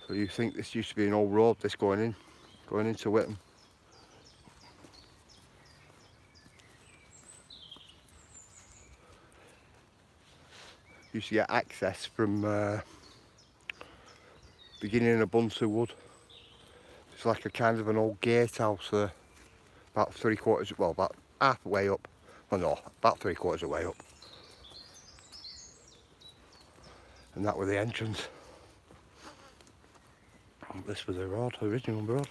Speaker 1: So you think this used to be an old road, this going into Whitton. Used to get access from beginning of Buncer Wood. It's like a kind of an old gatehouse there, about 3/4, well, about halfway up. Well, no, about 3/4 of the way up. And that was the entrance. And this was the road, original road.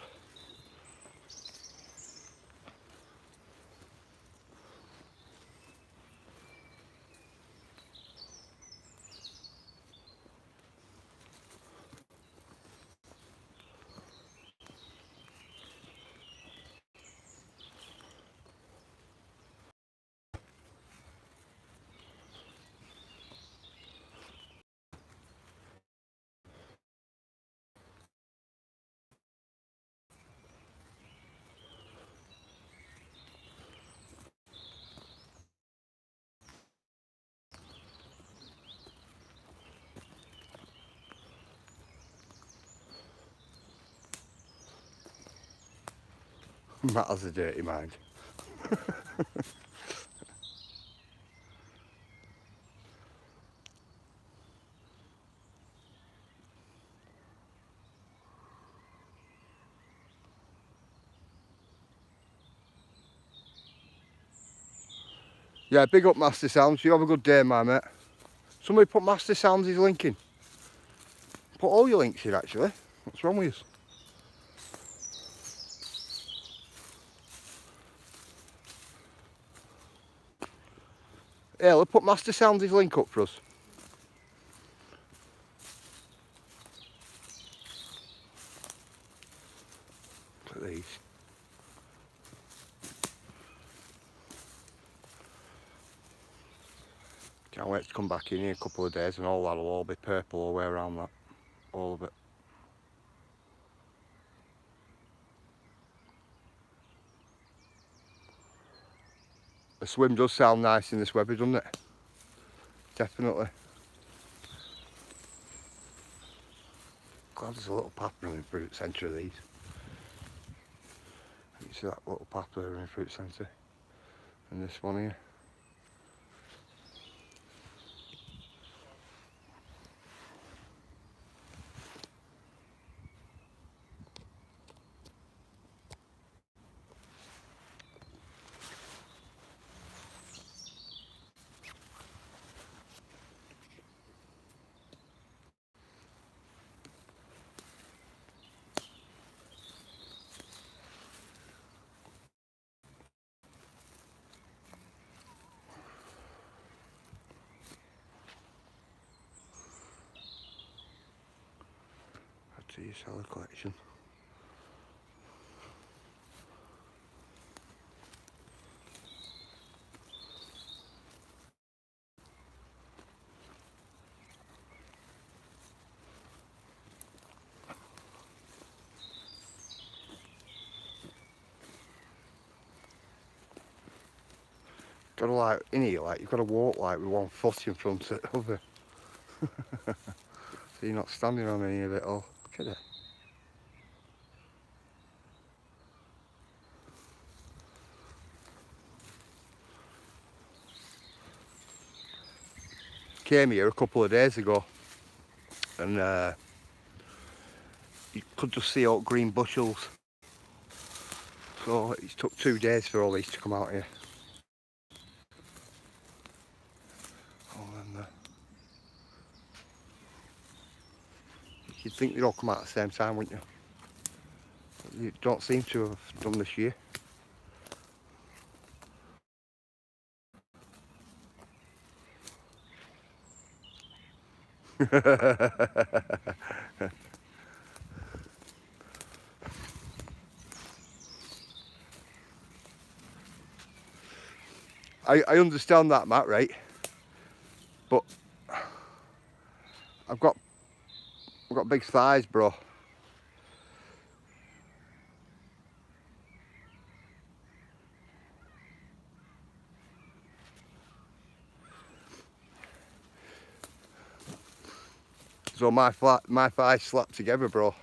Speaker 1: Matt has a dirty mind. Yeah, big up Master Sounds. You have a good day, my mate. Somebody put Master Sounds' link in. Put all your links in, actually. What's wrong with you? Yeah, let's put Master Sounds' link up for us. Look at these. Can't wait to come back in here a couple of days and all that'll all be purple all the way around that. All of it. The swim does sound nice in this weather, doesn't it? Definitely. Glad there's a little path running through the centre of these. You see that little path there running through the centre? And this one here. That's your cellar collection. Gotta like, in here, like, you've got to walk like with one foot in front of the other. So you're not standing on any of it all. Look at it. Came here a couple of days ago and you could just see all green bushels. So it took 2 days for all these to come out here. You'd think they'd all come out at the same time, wouldn't you? You don't seem to have done this year. I understand that, Matt, right? But I've got big thighs, bro. So my thighs slap together, bro.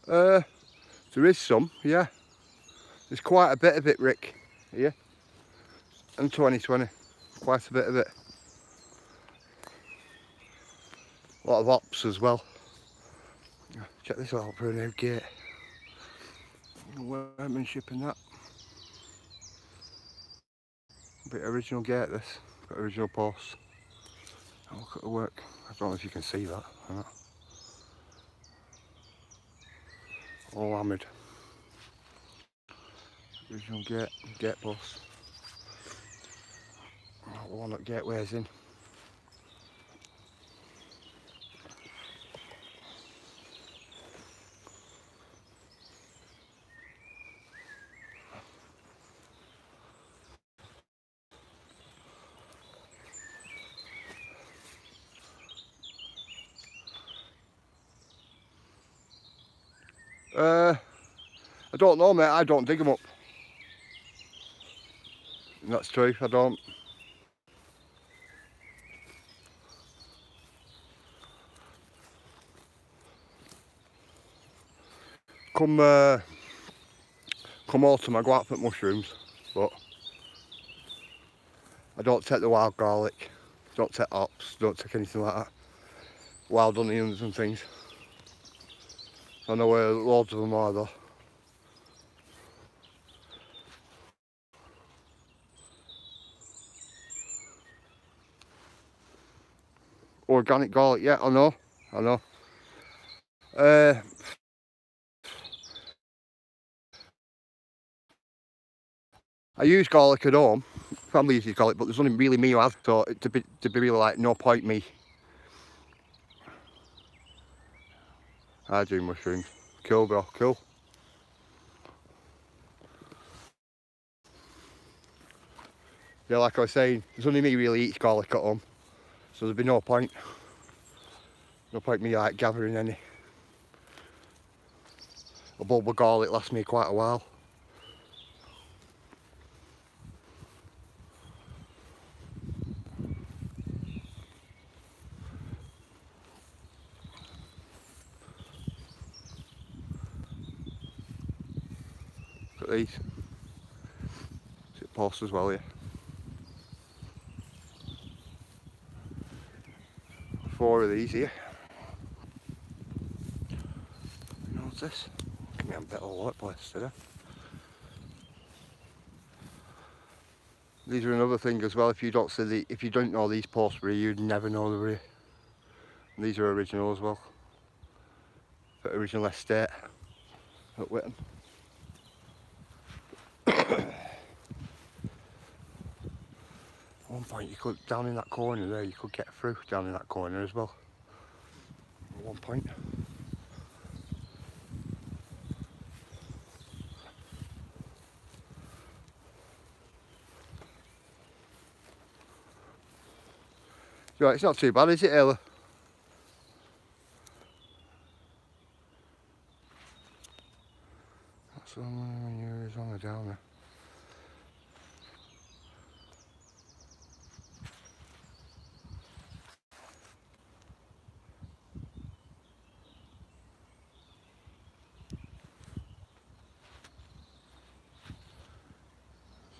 Speaker 1: There is some, yeah. There's quite a bit of it, Rick, here. In 2020, quite a bit of it. A lot of hops as well. Check this out for a new gate. Workmanship in that. A bit original gate this. Got original posts. Have a look at the work. I don't know if you can see that or not. All hammered. Original gate posts. Walnut gateways in. I don't know, mate. I don't dig them up. And that's true. I don't. Come autumn, I go out for mushrooms, but I don't take the wild garlic, don't take hops, don't take anything like that. Wild onions and things. I know where loads of them are though. Organic garlic, yeah, I know. I use garlic at home. Family uses garlic, but there's only really me who has, so to be really like no point me. I do mushrooms. Cool, bro, cool. Yeah, like I was saying, there's only me really eats garlic at home, so there'd be no point. No point me like gathering any. A bulb of garlic lasts me quite a while. Look at these. Sit posts as well here. 4 of these here. What's this? Give me a bit all over the place today. These are another thing as well. If you don't know these posts were here, you'd never know they were here. And these are original as well. The original estate at Whitton. At one point you could, down in that corner there, you could get through down in that corner as well. At one point. Right, it's not too bad, is it, Ella? Some years on the downer.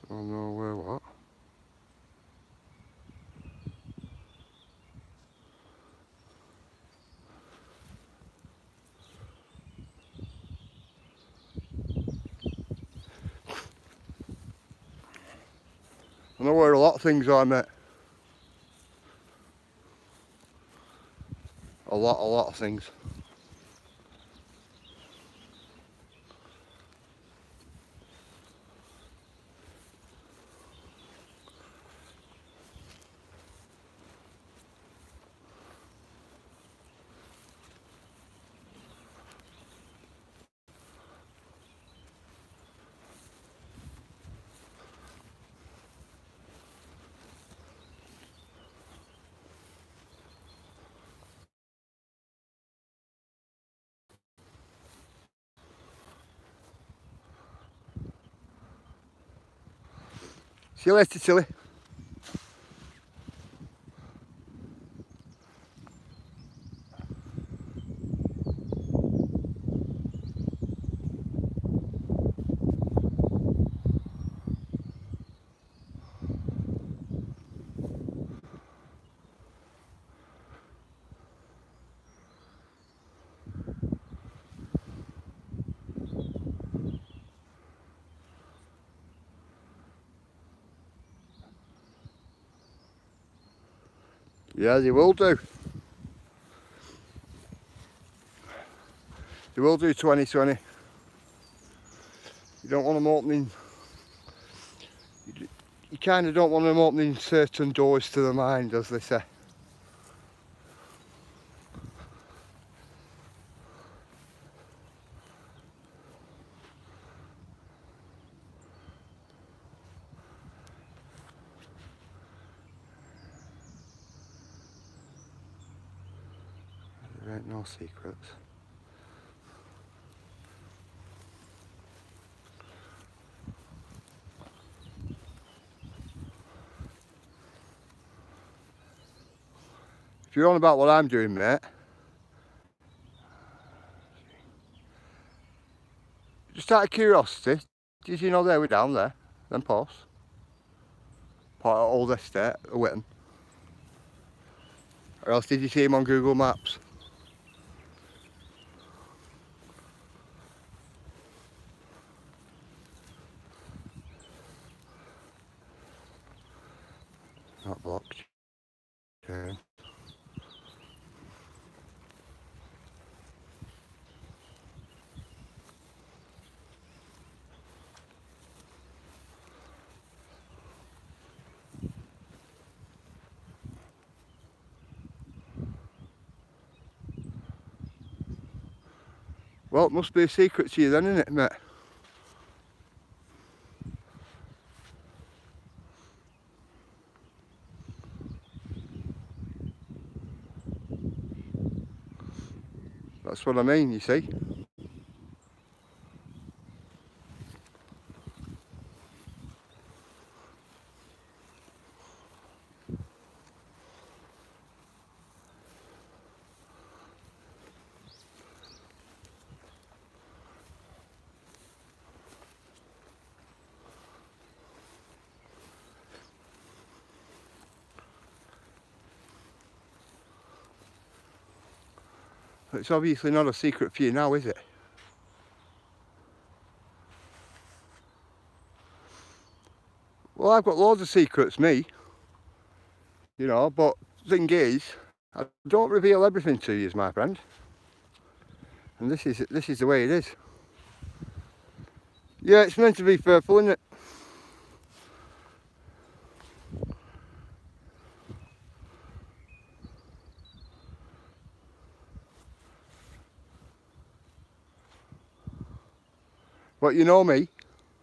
Speaker 1: So no where what? I know where a lot of things are, mate. A lot of things. See you later, silly. Yeah, they will do. They will do 2020. You don't want them opening. You kind of don't want them opening certain doors to the mind, as they say. There ain't no secrets. If you're on about what I'm doing, mate, just out of curiosity, did you know they were down there, them posts? Part of old estate, of Witten? Or else did you see him on Google Maps? Not blocked. Okay. Well, it must be a secret to you then, isn't it, mate? That's what I mean, you see. It's obviously not a secret for you now, is it? Well, I've got loads of secrets, me. You know, but the thing is, I don't reveal everything to you, my friend. And this is the way it is. Yeah, it's meant to be faithful, isn't it? But you know me.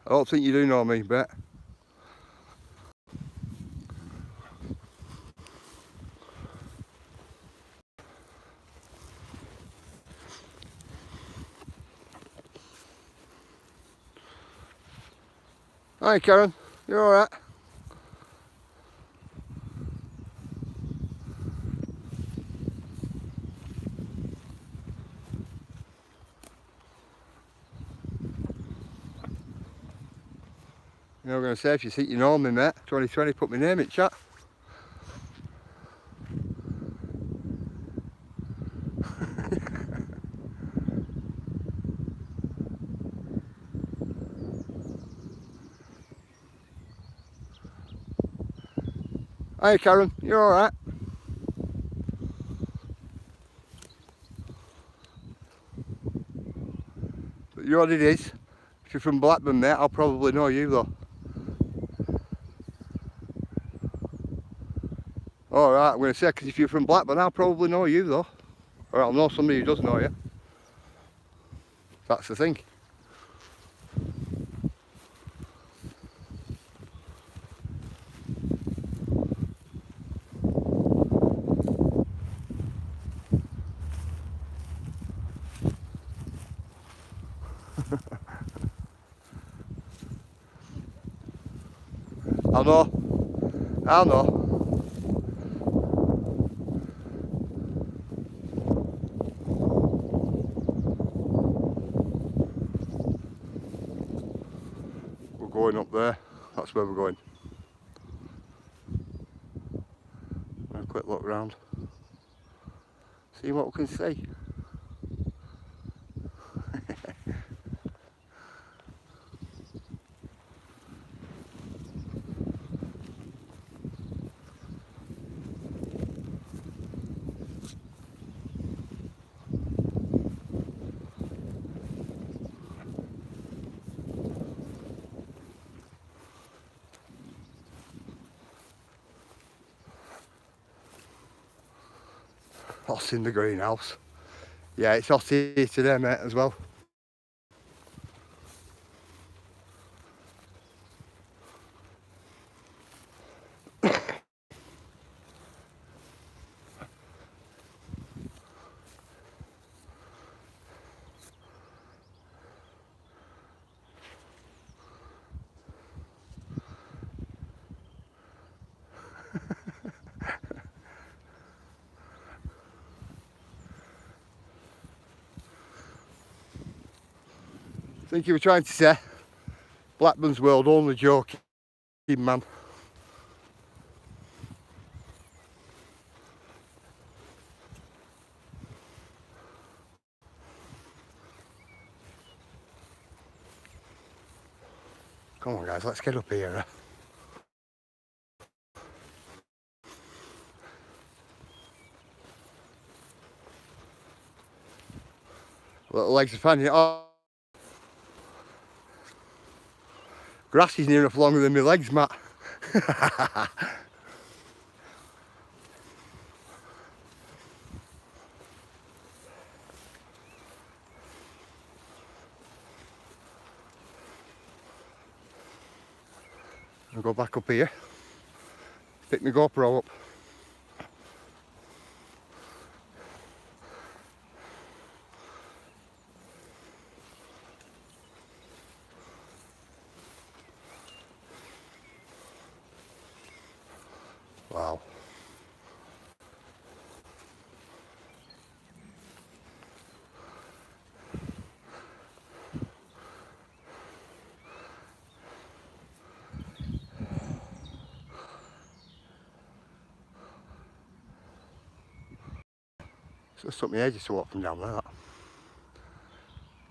Speaker 1: I don't think you do know me, but Hi Karen, you alright? You know what I'm going to say, if you think you know me mate, 2020 put my name in chat. Hi Karen, you alright? But you know what it is? If you're from Blackburn mate, I'll probably know you though. Alright, I'm going to say, because if you're from Blackburn, I'll probably know you though. Or I'll know somebody who does know you. That's the thing. I know. I know. We're going up there. That's where we're going. Have a quick look round. See what we can see. Hot in the greenhouse. Yeah, it's hot here today, mate, as well. I think you were trying to say Blackburn's world only joking, man. Come on guys, let's get up here. Little legs are finding it. Oh, grass is near enough longer than my legs, Matt. I'll go back up here. Pick my GoPro up. Wow. So it took me ages to walk from down there. That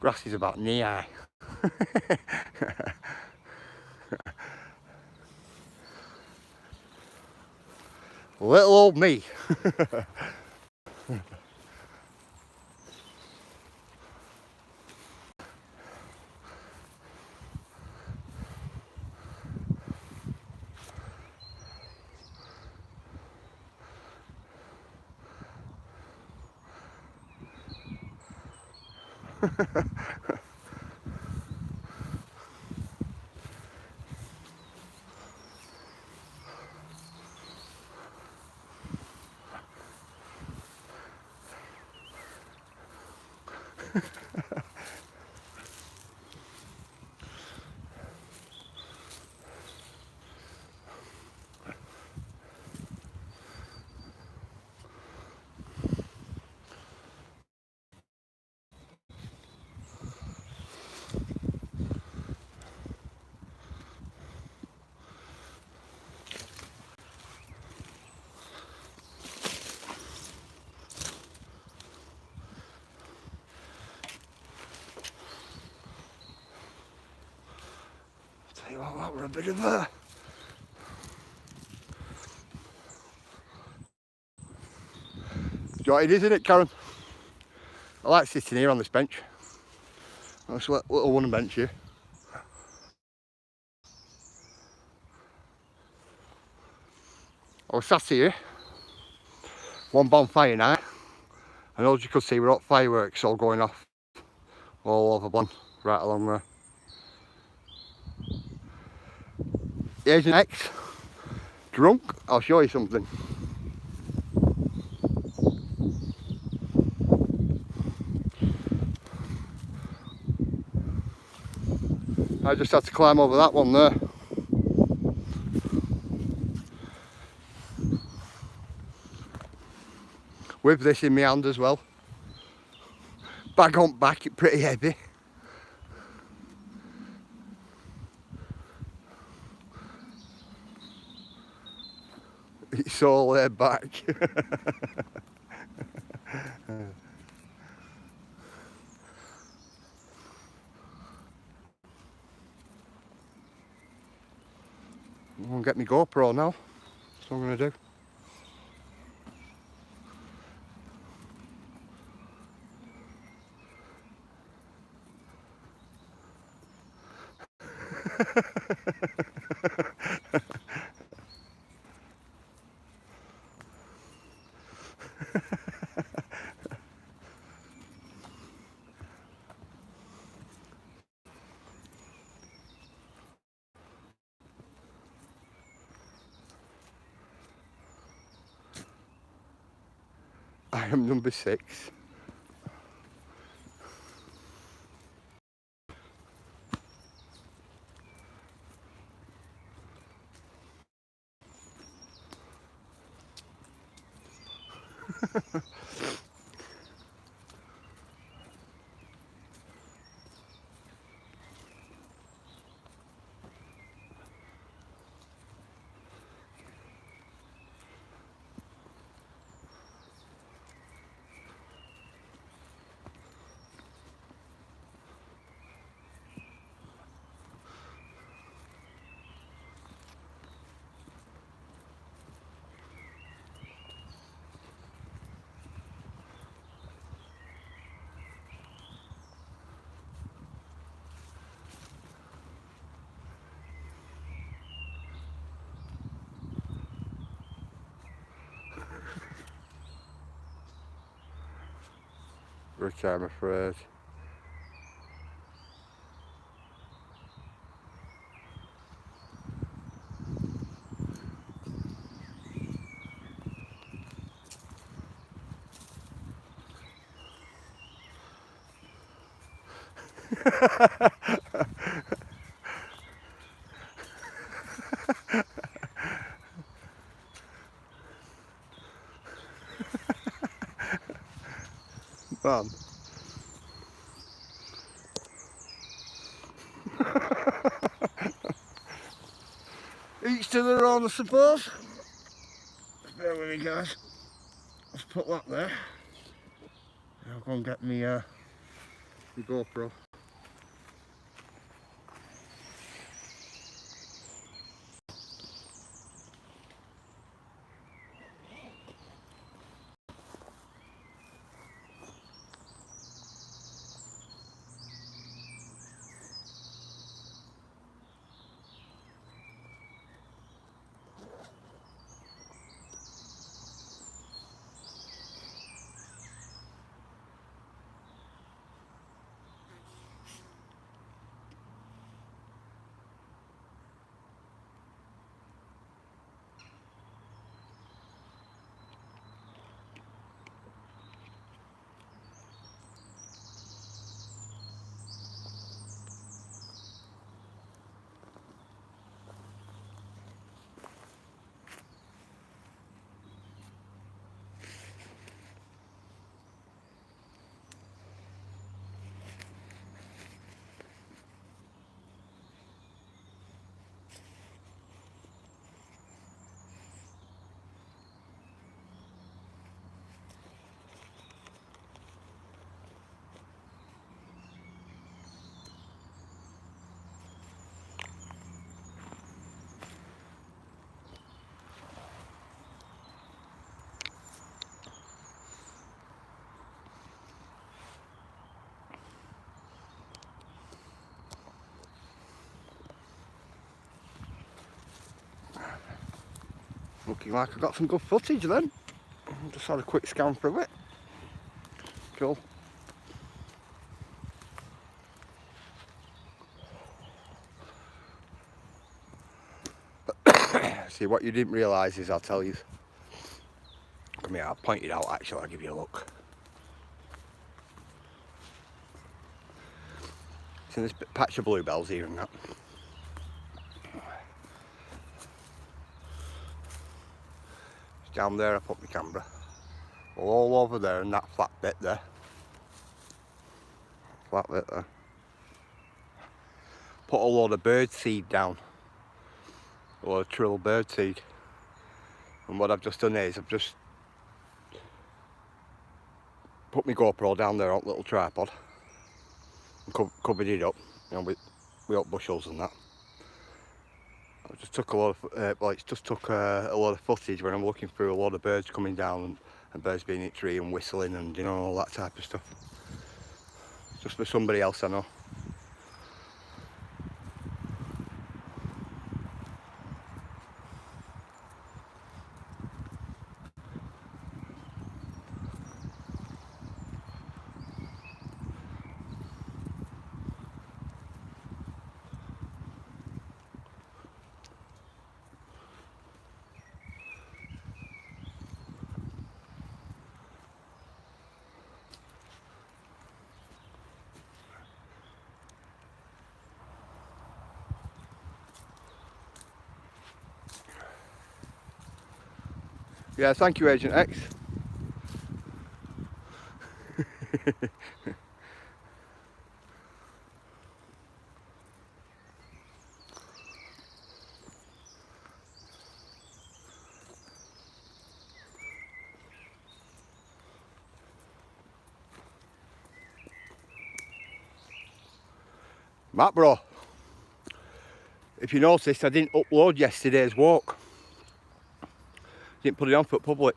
Speaker 1: grass is about knee high. Little old me. Oh, that were a bit of a... It is, isn't it, Karen? I like sitting here on this bench. This little wooden bench here. I was sat here, one bonfire night, and as you could see, we're up fireworks all going off all over Blackburn, right along there. Here's an ex drunk. I'll show you something. I just had to climb over that one there. With this in my hand as well. Bag on back, it's pretty heavy. It's all laid back. I'm gonna get my GoPro now. That's what I'm gonna do. I am number 6. Rick, I'm afraid. Man. Each to their own, I suppose. Bear with me, guys. Let's put that there. I'll go and get me my GoPro. Looking like I got some good footage then. Just had a quick scan through it. Cool. See, what you didn't realise is, I'll tell you. Come here, I'll point it out actually, I'll give you a look. See this patch of bluebells here and that. Down there I put my camera. Well, all over there and that flat bit there. Flat bit there. Put a load of bird seed down. A load of trill bird seed. And what I've just done is I've just put my GoPro down there on a little tripod and covered it up, you know, with up bushels and that. I just took a lot of, well, it's just took a lot of footage when I'm looking through a lot of birds coming down and birds being in the tree and whistling and, you know, all that type of stuff. Just for somebody else I know. Yeah, thank you, Agent X. Matt, bro, if you noticed, I didn't upload yesterday's walk. Didn't put it on for public.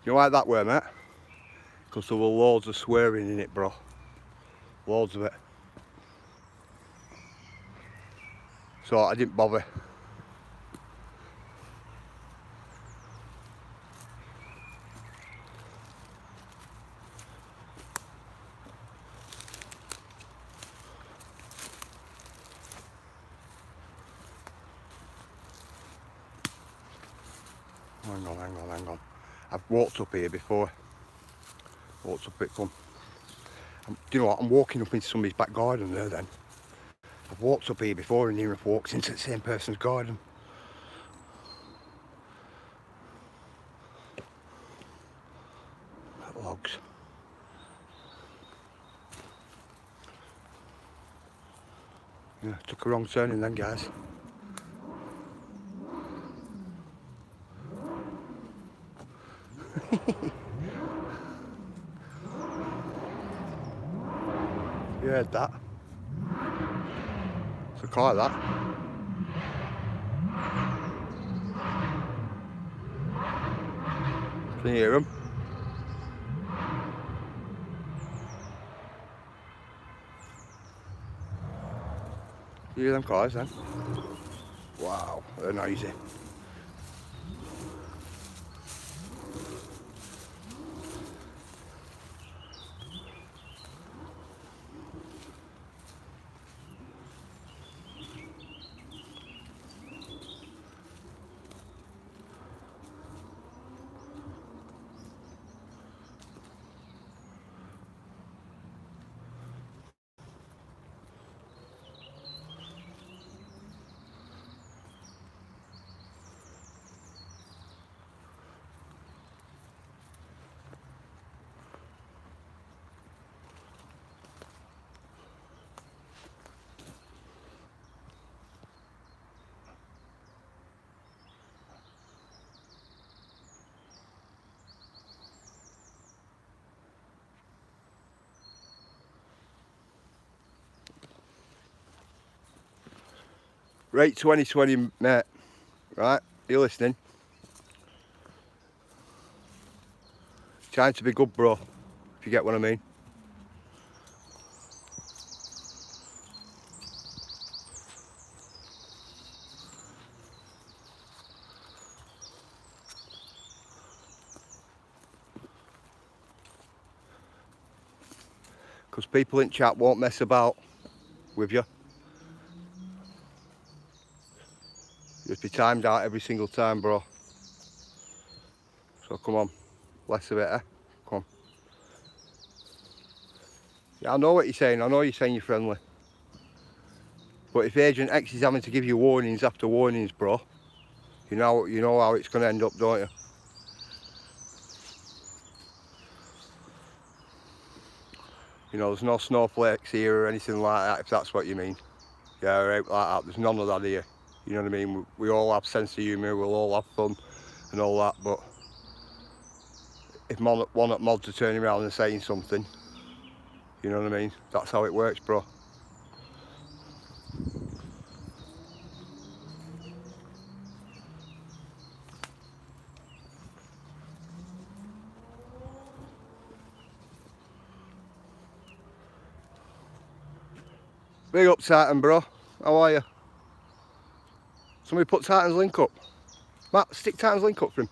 Speaker 1: You know why that were, mate? Because there were loads of swearing in it, bro. Loads of it. So I didn't bother. Hang on. I've walked up here before. Walked up it, come. Do you know what? I'm walking up into somebody's back garden there then. I've walked up here before and near enough walked into the same person's garden. Logs. Yeah, took a wrong turning then, guys. You heard that? It's a car, that. Can you hear them? You hear them cars then? Wow, they're noisy. Right, 2020, mate. Right, you listening? Trying to be good, bro, if you get what I mean. because people in chat won't mess about with you. Just be timed out every single time, bro. So come on, less of it, eh? Come on. Yeah, I know what you're saying. I know you're saying you're friendly. But if Agent X is having to give you warnings after warnings, bro, you know how it's going to end up, don't you? You know, there's no snowflakes here or anything like that, if that's what you mean. Yeah, right, like that. There's none of that here. You know what I mean? We all have sense of humour, we'll all have fun and all that, but if one at mods are turning around and saying something, you know what I mean? That's how it works, bro. Big up, Titan, bro. How are you? Somebody put Titan's link up. Matt, stick Titan's link up for him.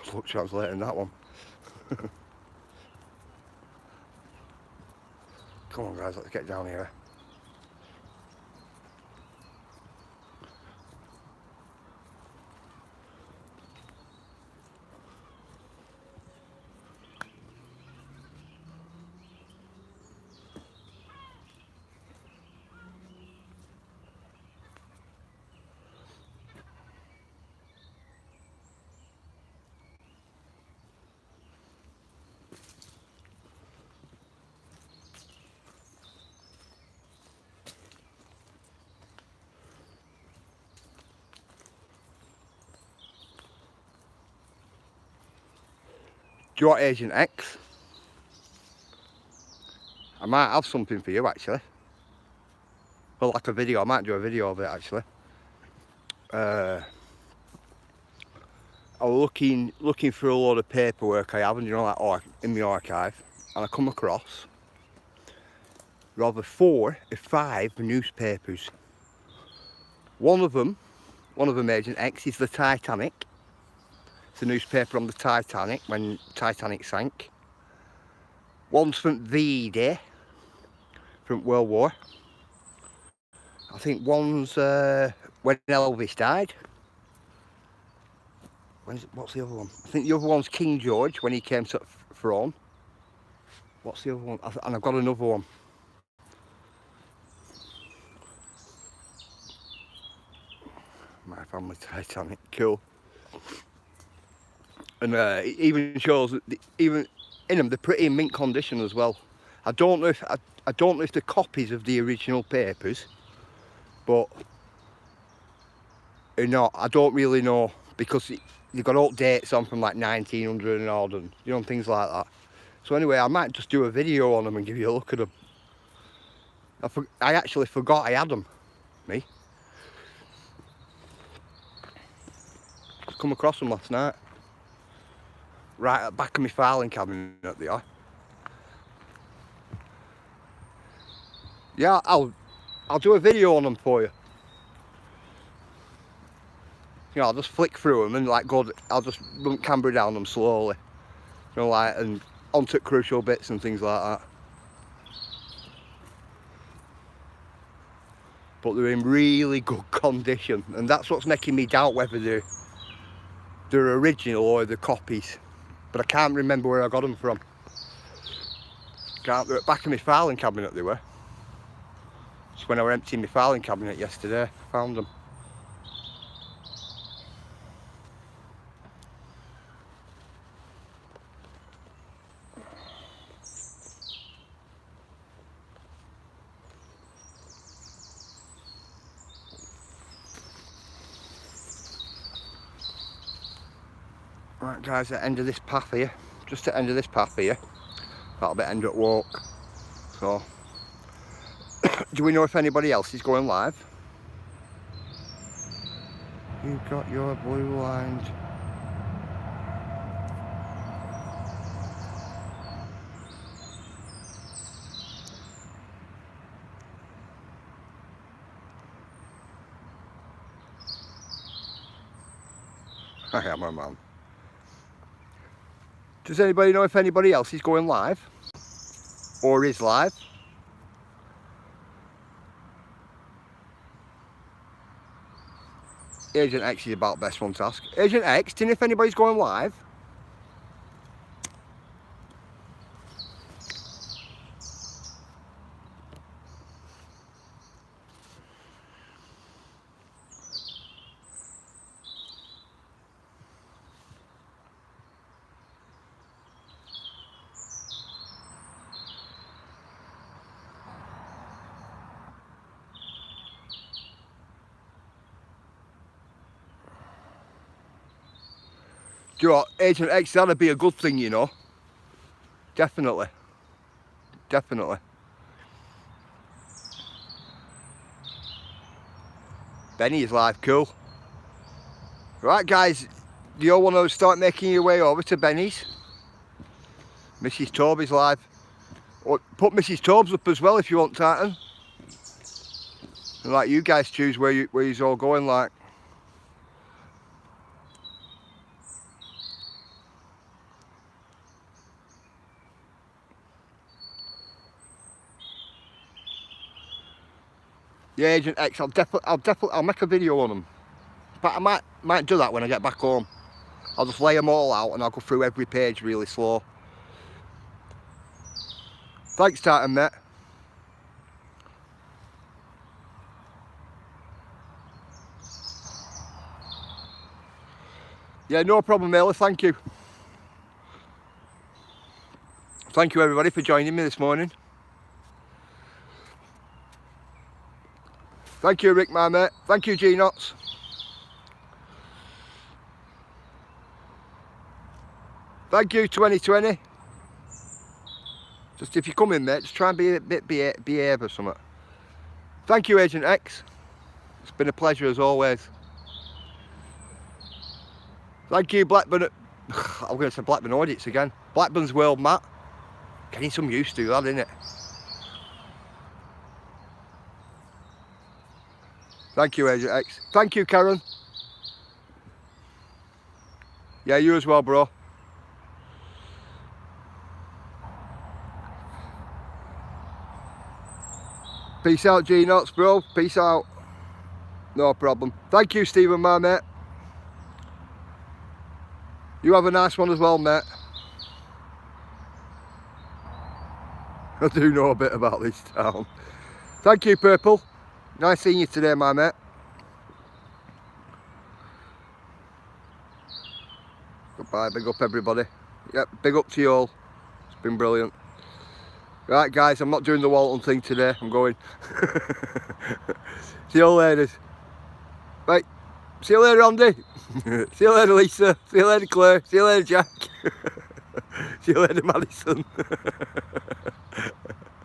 Speaker 1: Good luck translating that one. Come on, guys, let's get down here. Do you want Agent X? I might have something for you, actually. Well, like a video. I might do a video of it, actually. I was looking for a load of paperwork I have, and you know, like in the archive, and I come across rather 4 or 5 newspapers. One of them, Agent X, is the Titanic. It's a newspaper on the Titanic when Titanic sank. One's from V-Day, from World War. I think one's when Elvis died. What's the other one? I think the other one's King George when he came to the throne. What's the other one? And I've got another one. My Family Titanic, cool. And it even shows that even in them they're pretty in mint condition as well. I don't know if they're copies of the original papers, but you know, I don't really know, because they've got old dates on from like 1900 and all, and you know, things like that. So anyway, I might just do a video on them and give you a look at them. I actually forgot I had them, me. Just come across them last night. Right at the back of my filing cabinet they are. Yeah, I'll do a video on them for you. You know, I'll just flick through them and like I'll just run camera down them slowly. You know, like, and onto crucial bits and things like that. But they're in really good condition, and that's what's making me doubt whether they're original or they're copies. But I can't remember where I got them from. They're at the back of my filing cabinet they were. Just when I was emptying my filing cabinet yesterday, I found them. Right guys, at the end of this path here, just at the end of this path here, that'll be end at walk. So, do we know if anybody else is going live? You've got your blue lined. I am a man. Does anybody know if anybody else is going live? Or is live? Agent X is about best one to ask. Agent X, do you know if anybody's going live? Do you know what, Agent X, that'd be a good thing, you know. Definitely. Definitely. Benny is live, cool. Right guys, do you all want to start making your way over to Benny's? Mrs. Toby's live. Or put Mrs. Tobes up as well if you want, Titan. And like you guys choose where you's all going like. Yeah, Agent X, I'll make a video on them. But I might do that when I get back home. I'll just lay them all out and I'll go through every page really slow. Thanks, Titan, mate. Yeah, no problem, Mailer, thank you. Thank you everybody for joining me this morning. Thank you, Rick, my mate. Thank you, G-Knots. Thank you, 2020. Just if you come in, mate, just try and be a bit behave or something. Thank you, Agent X. It's been a pleasure as always. Thank you, Blackburn. I'm going to say Blackburn Audits again. Blackburn's World, Matt. Getting some used to that, isn't it? Thank you, Agent X. Thank you, Karen. Yeah, you as well, bro. Peace out, G-Knots, bro. Peace out. No problem. Thank you, Stephen, my mate. You have a nice one as well, mate. I do know a bit about this town. Thank you, Purple. Nice seeing you today, my mate. Goodbye, big up everybody. Yep, big up to you all. It's been brilliant. Right guys, I'm not doing the Walton thing today, I'm going. See you all later. Right, see you later, Andy. See you later, Lisa. See you later, Claire. See you later, Jack. See you later, Madison.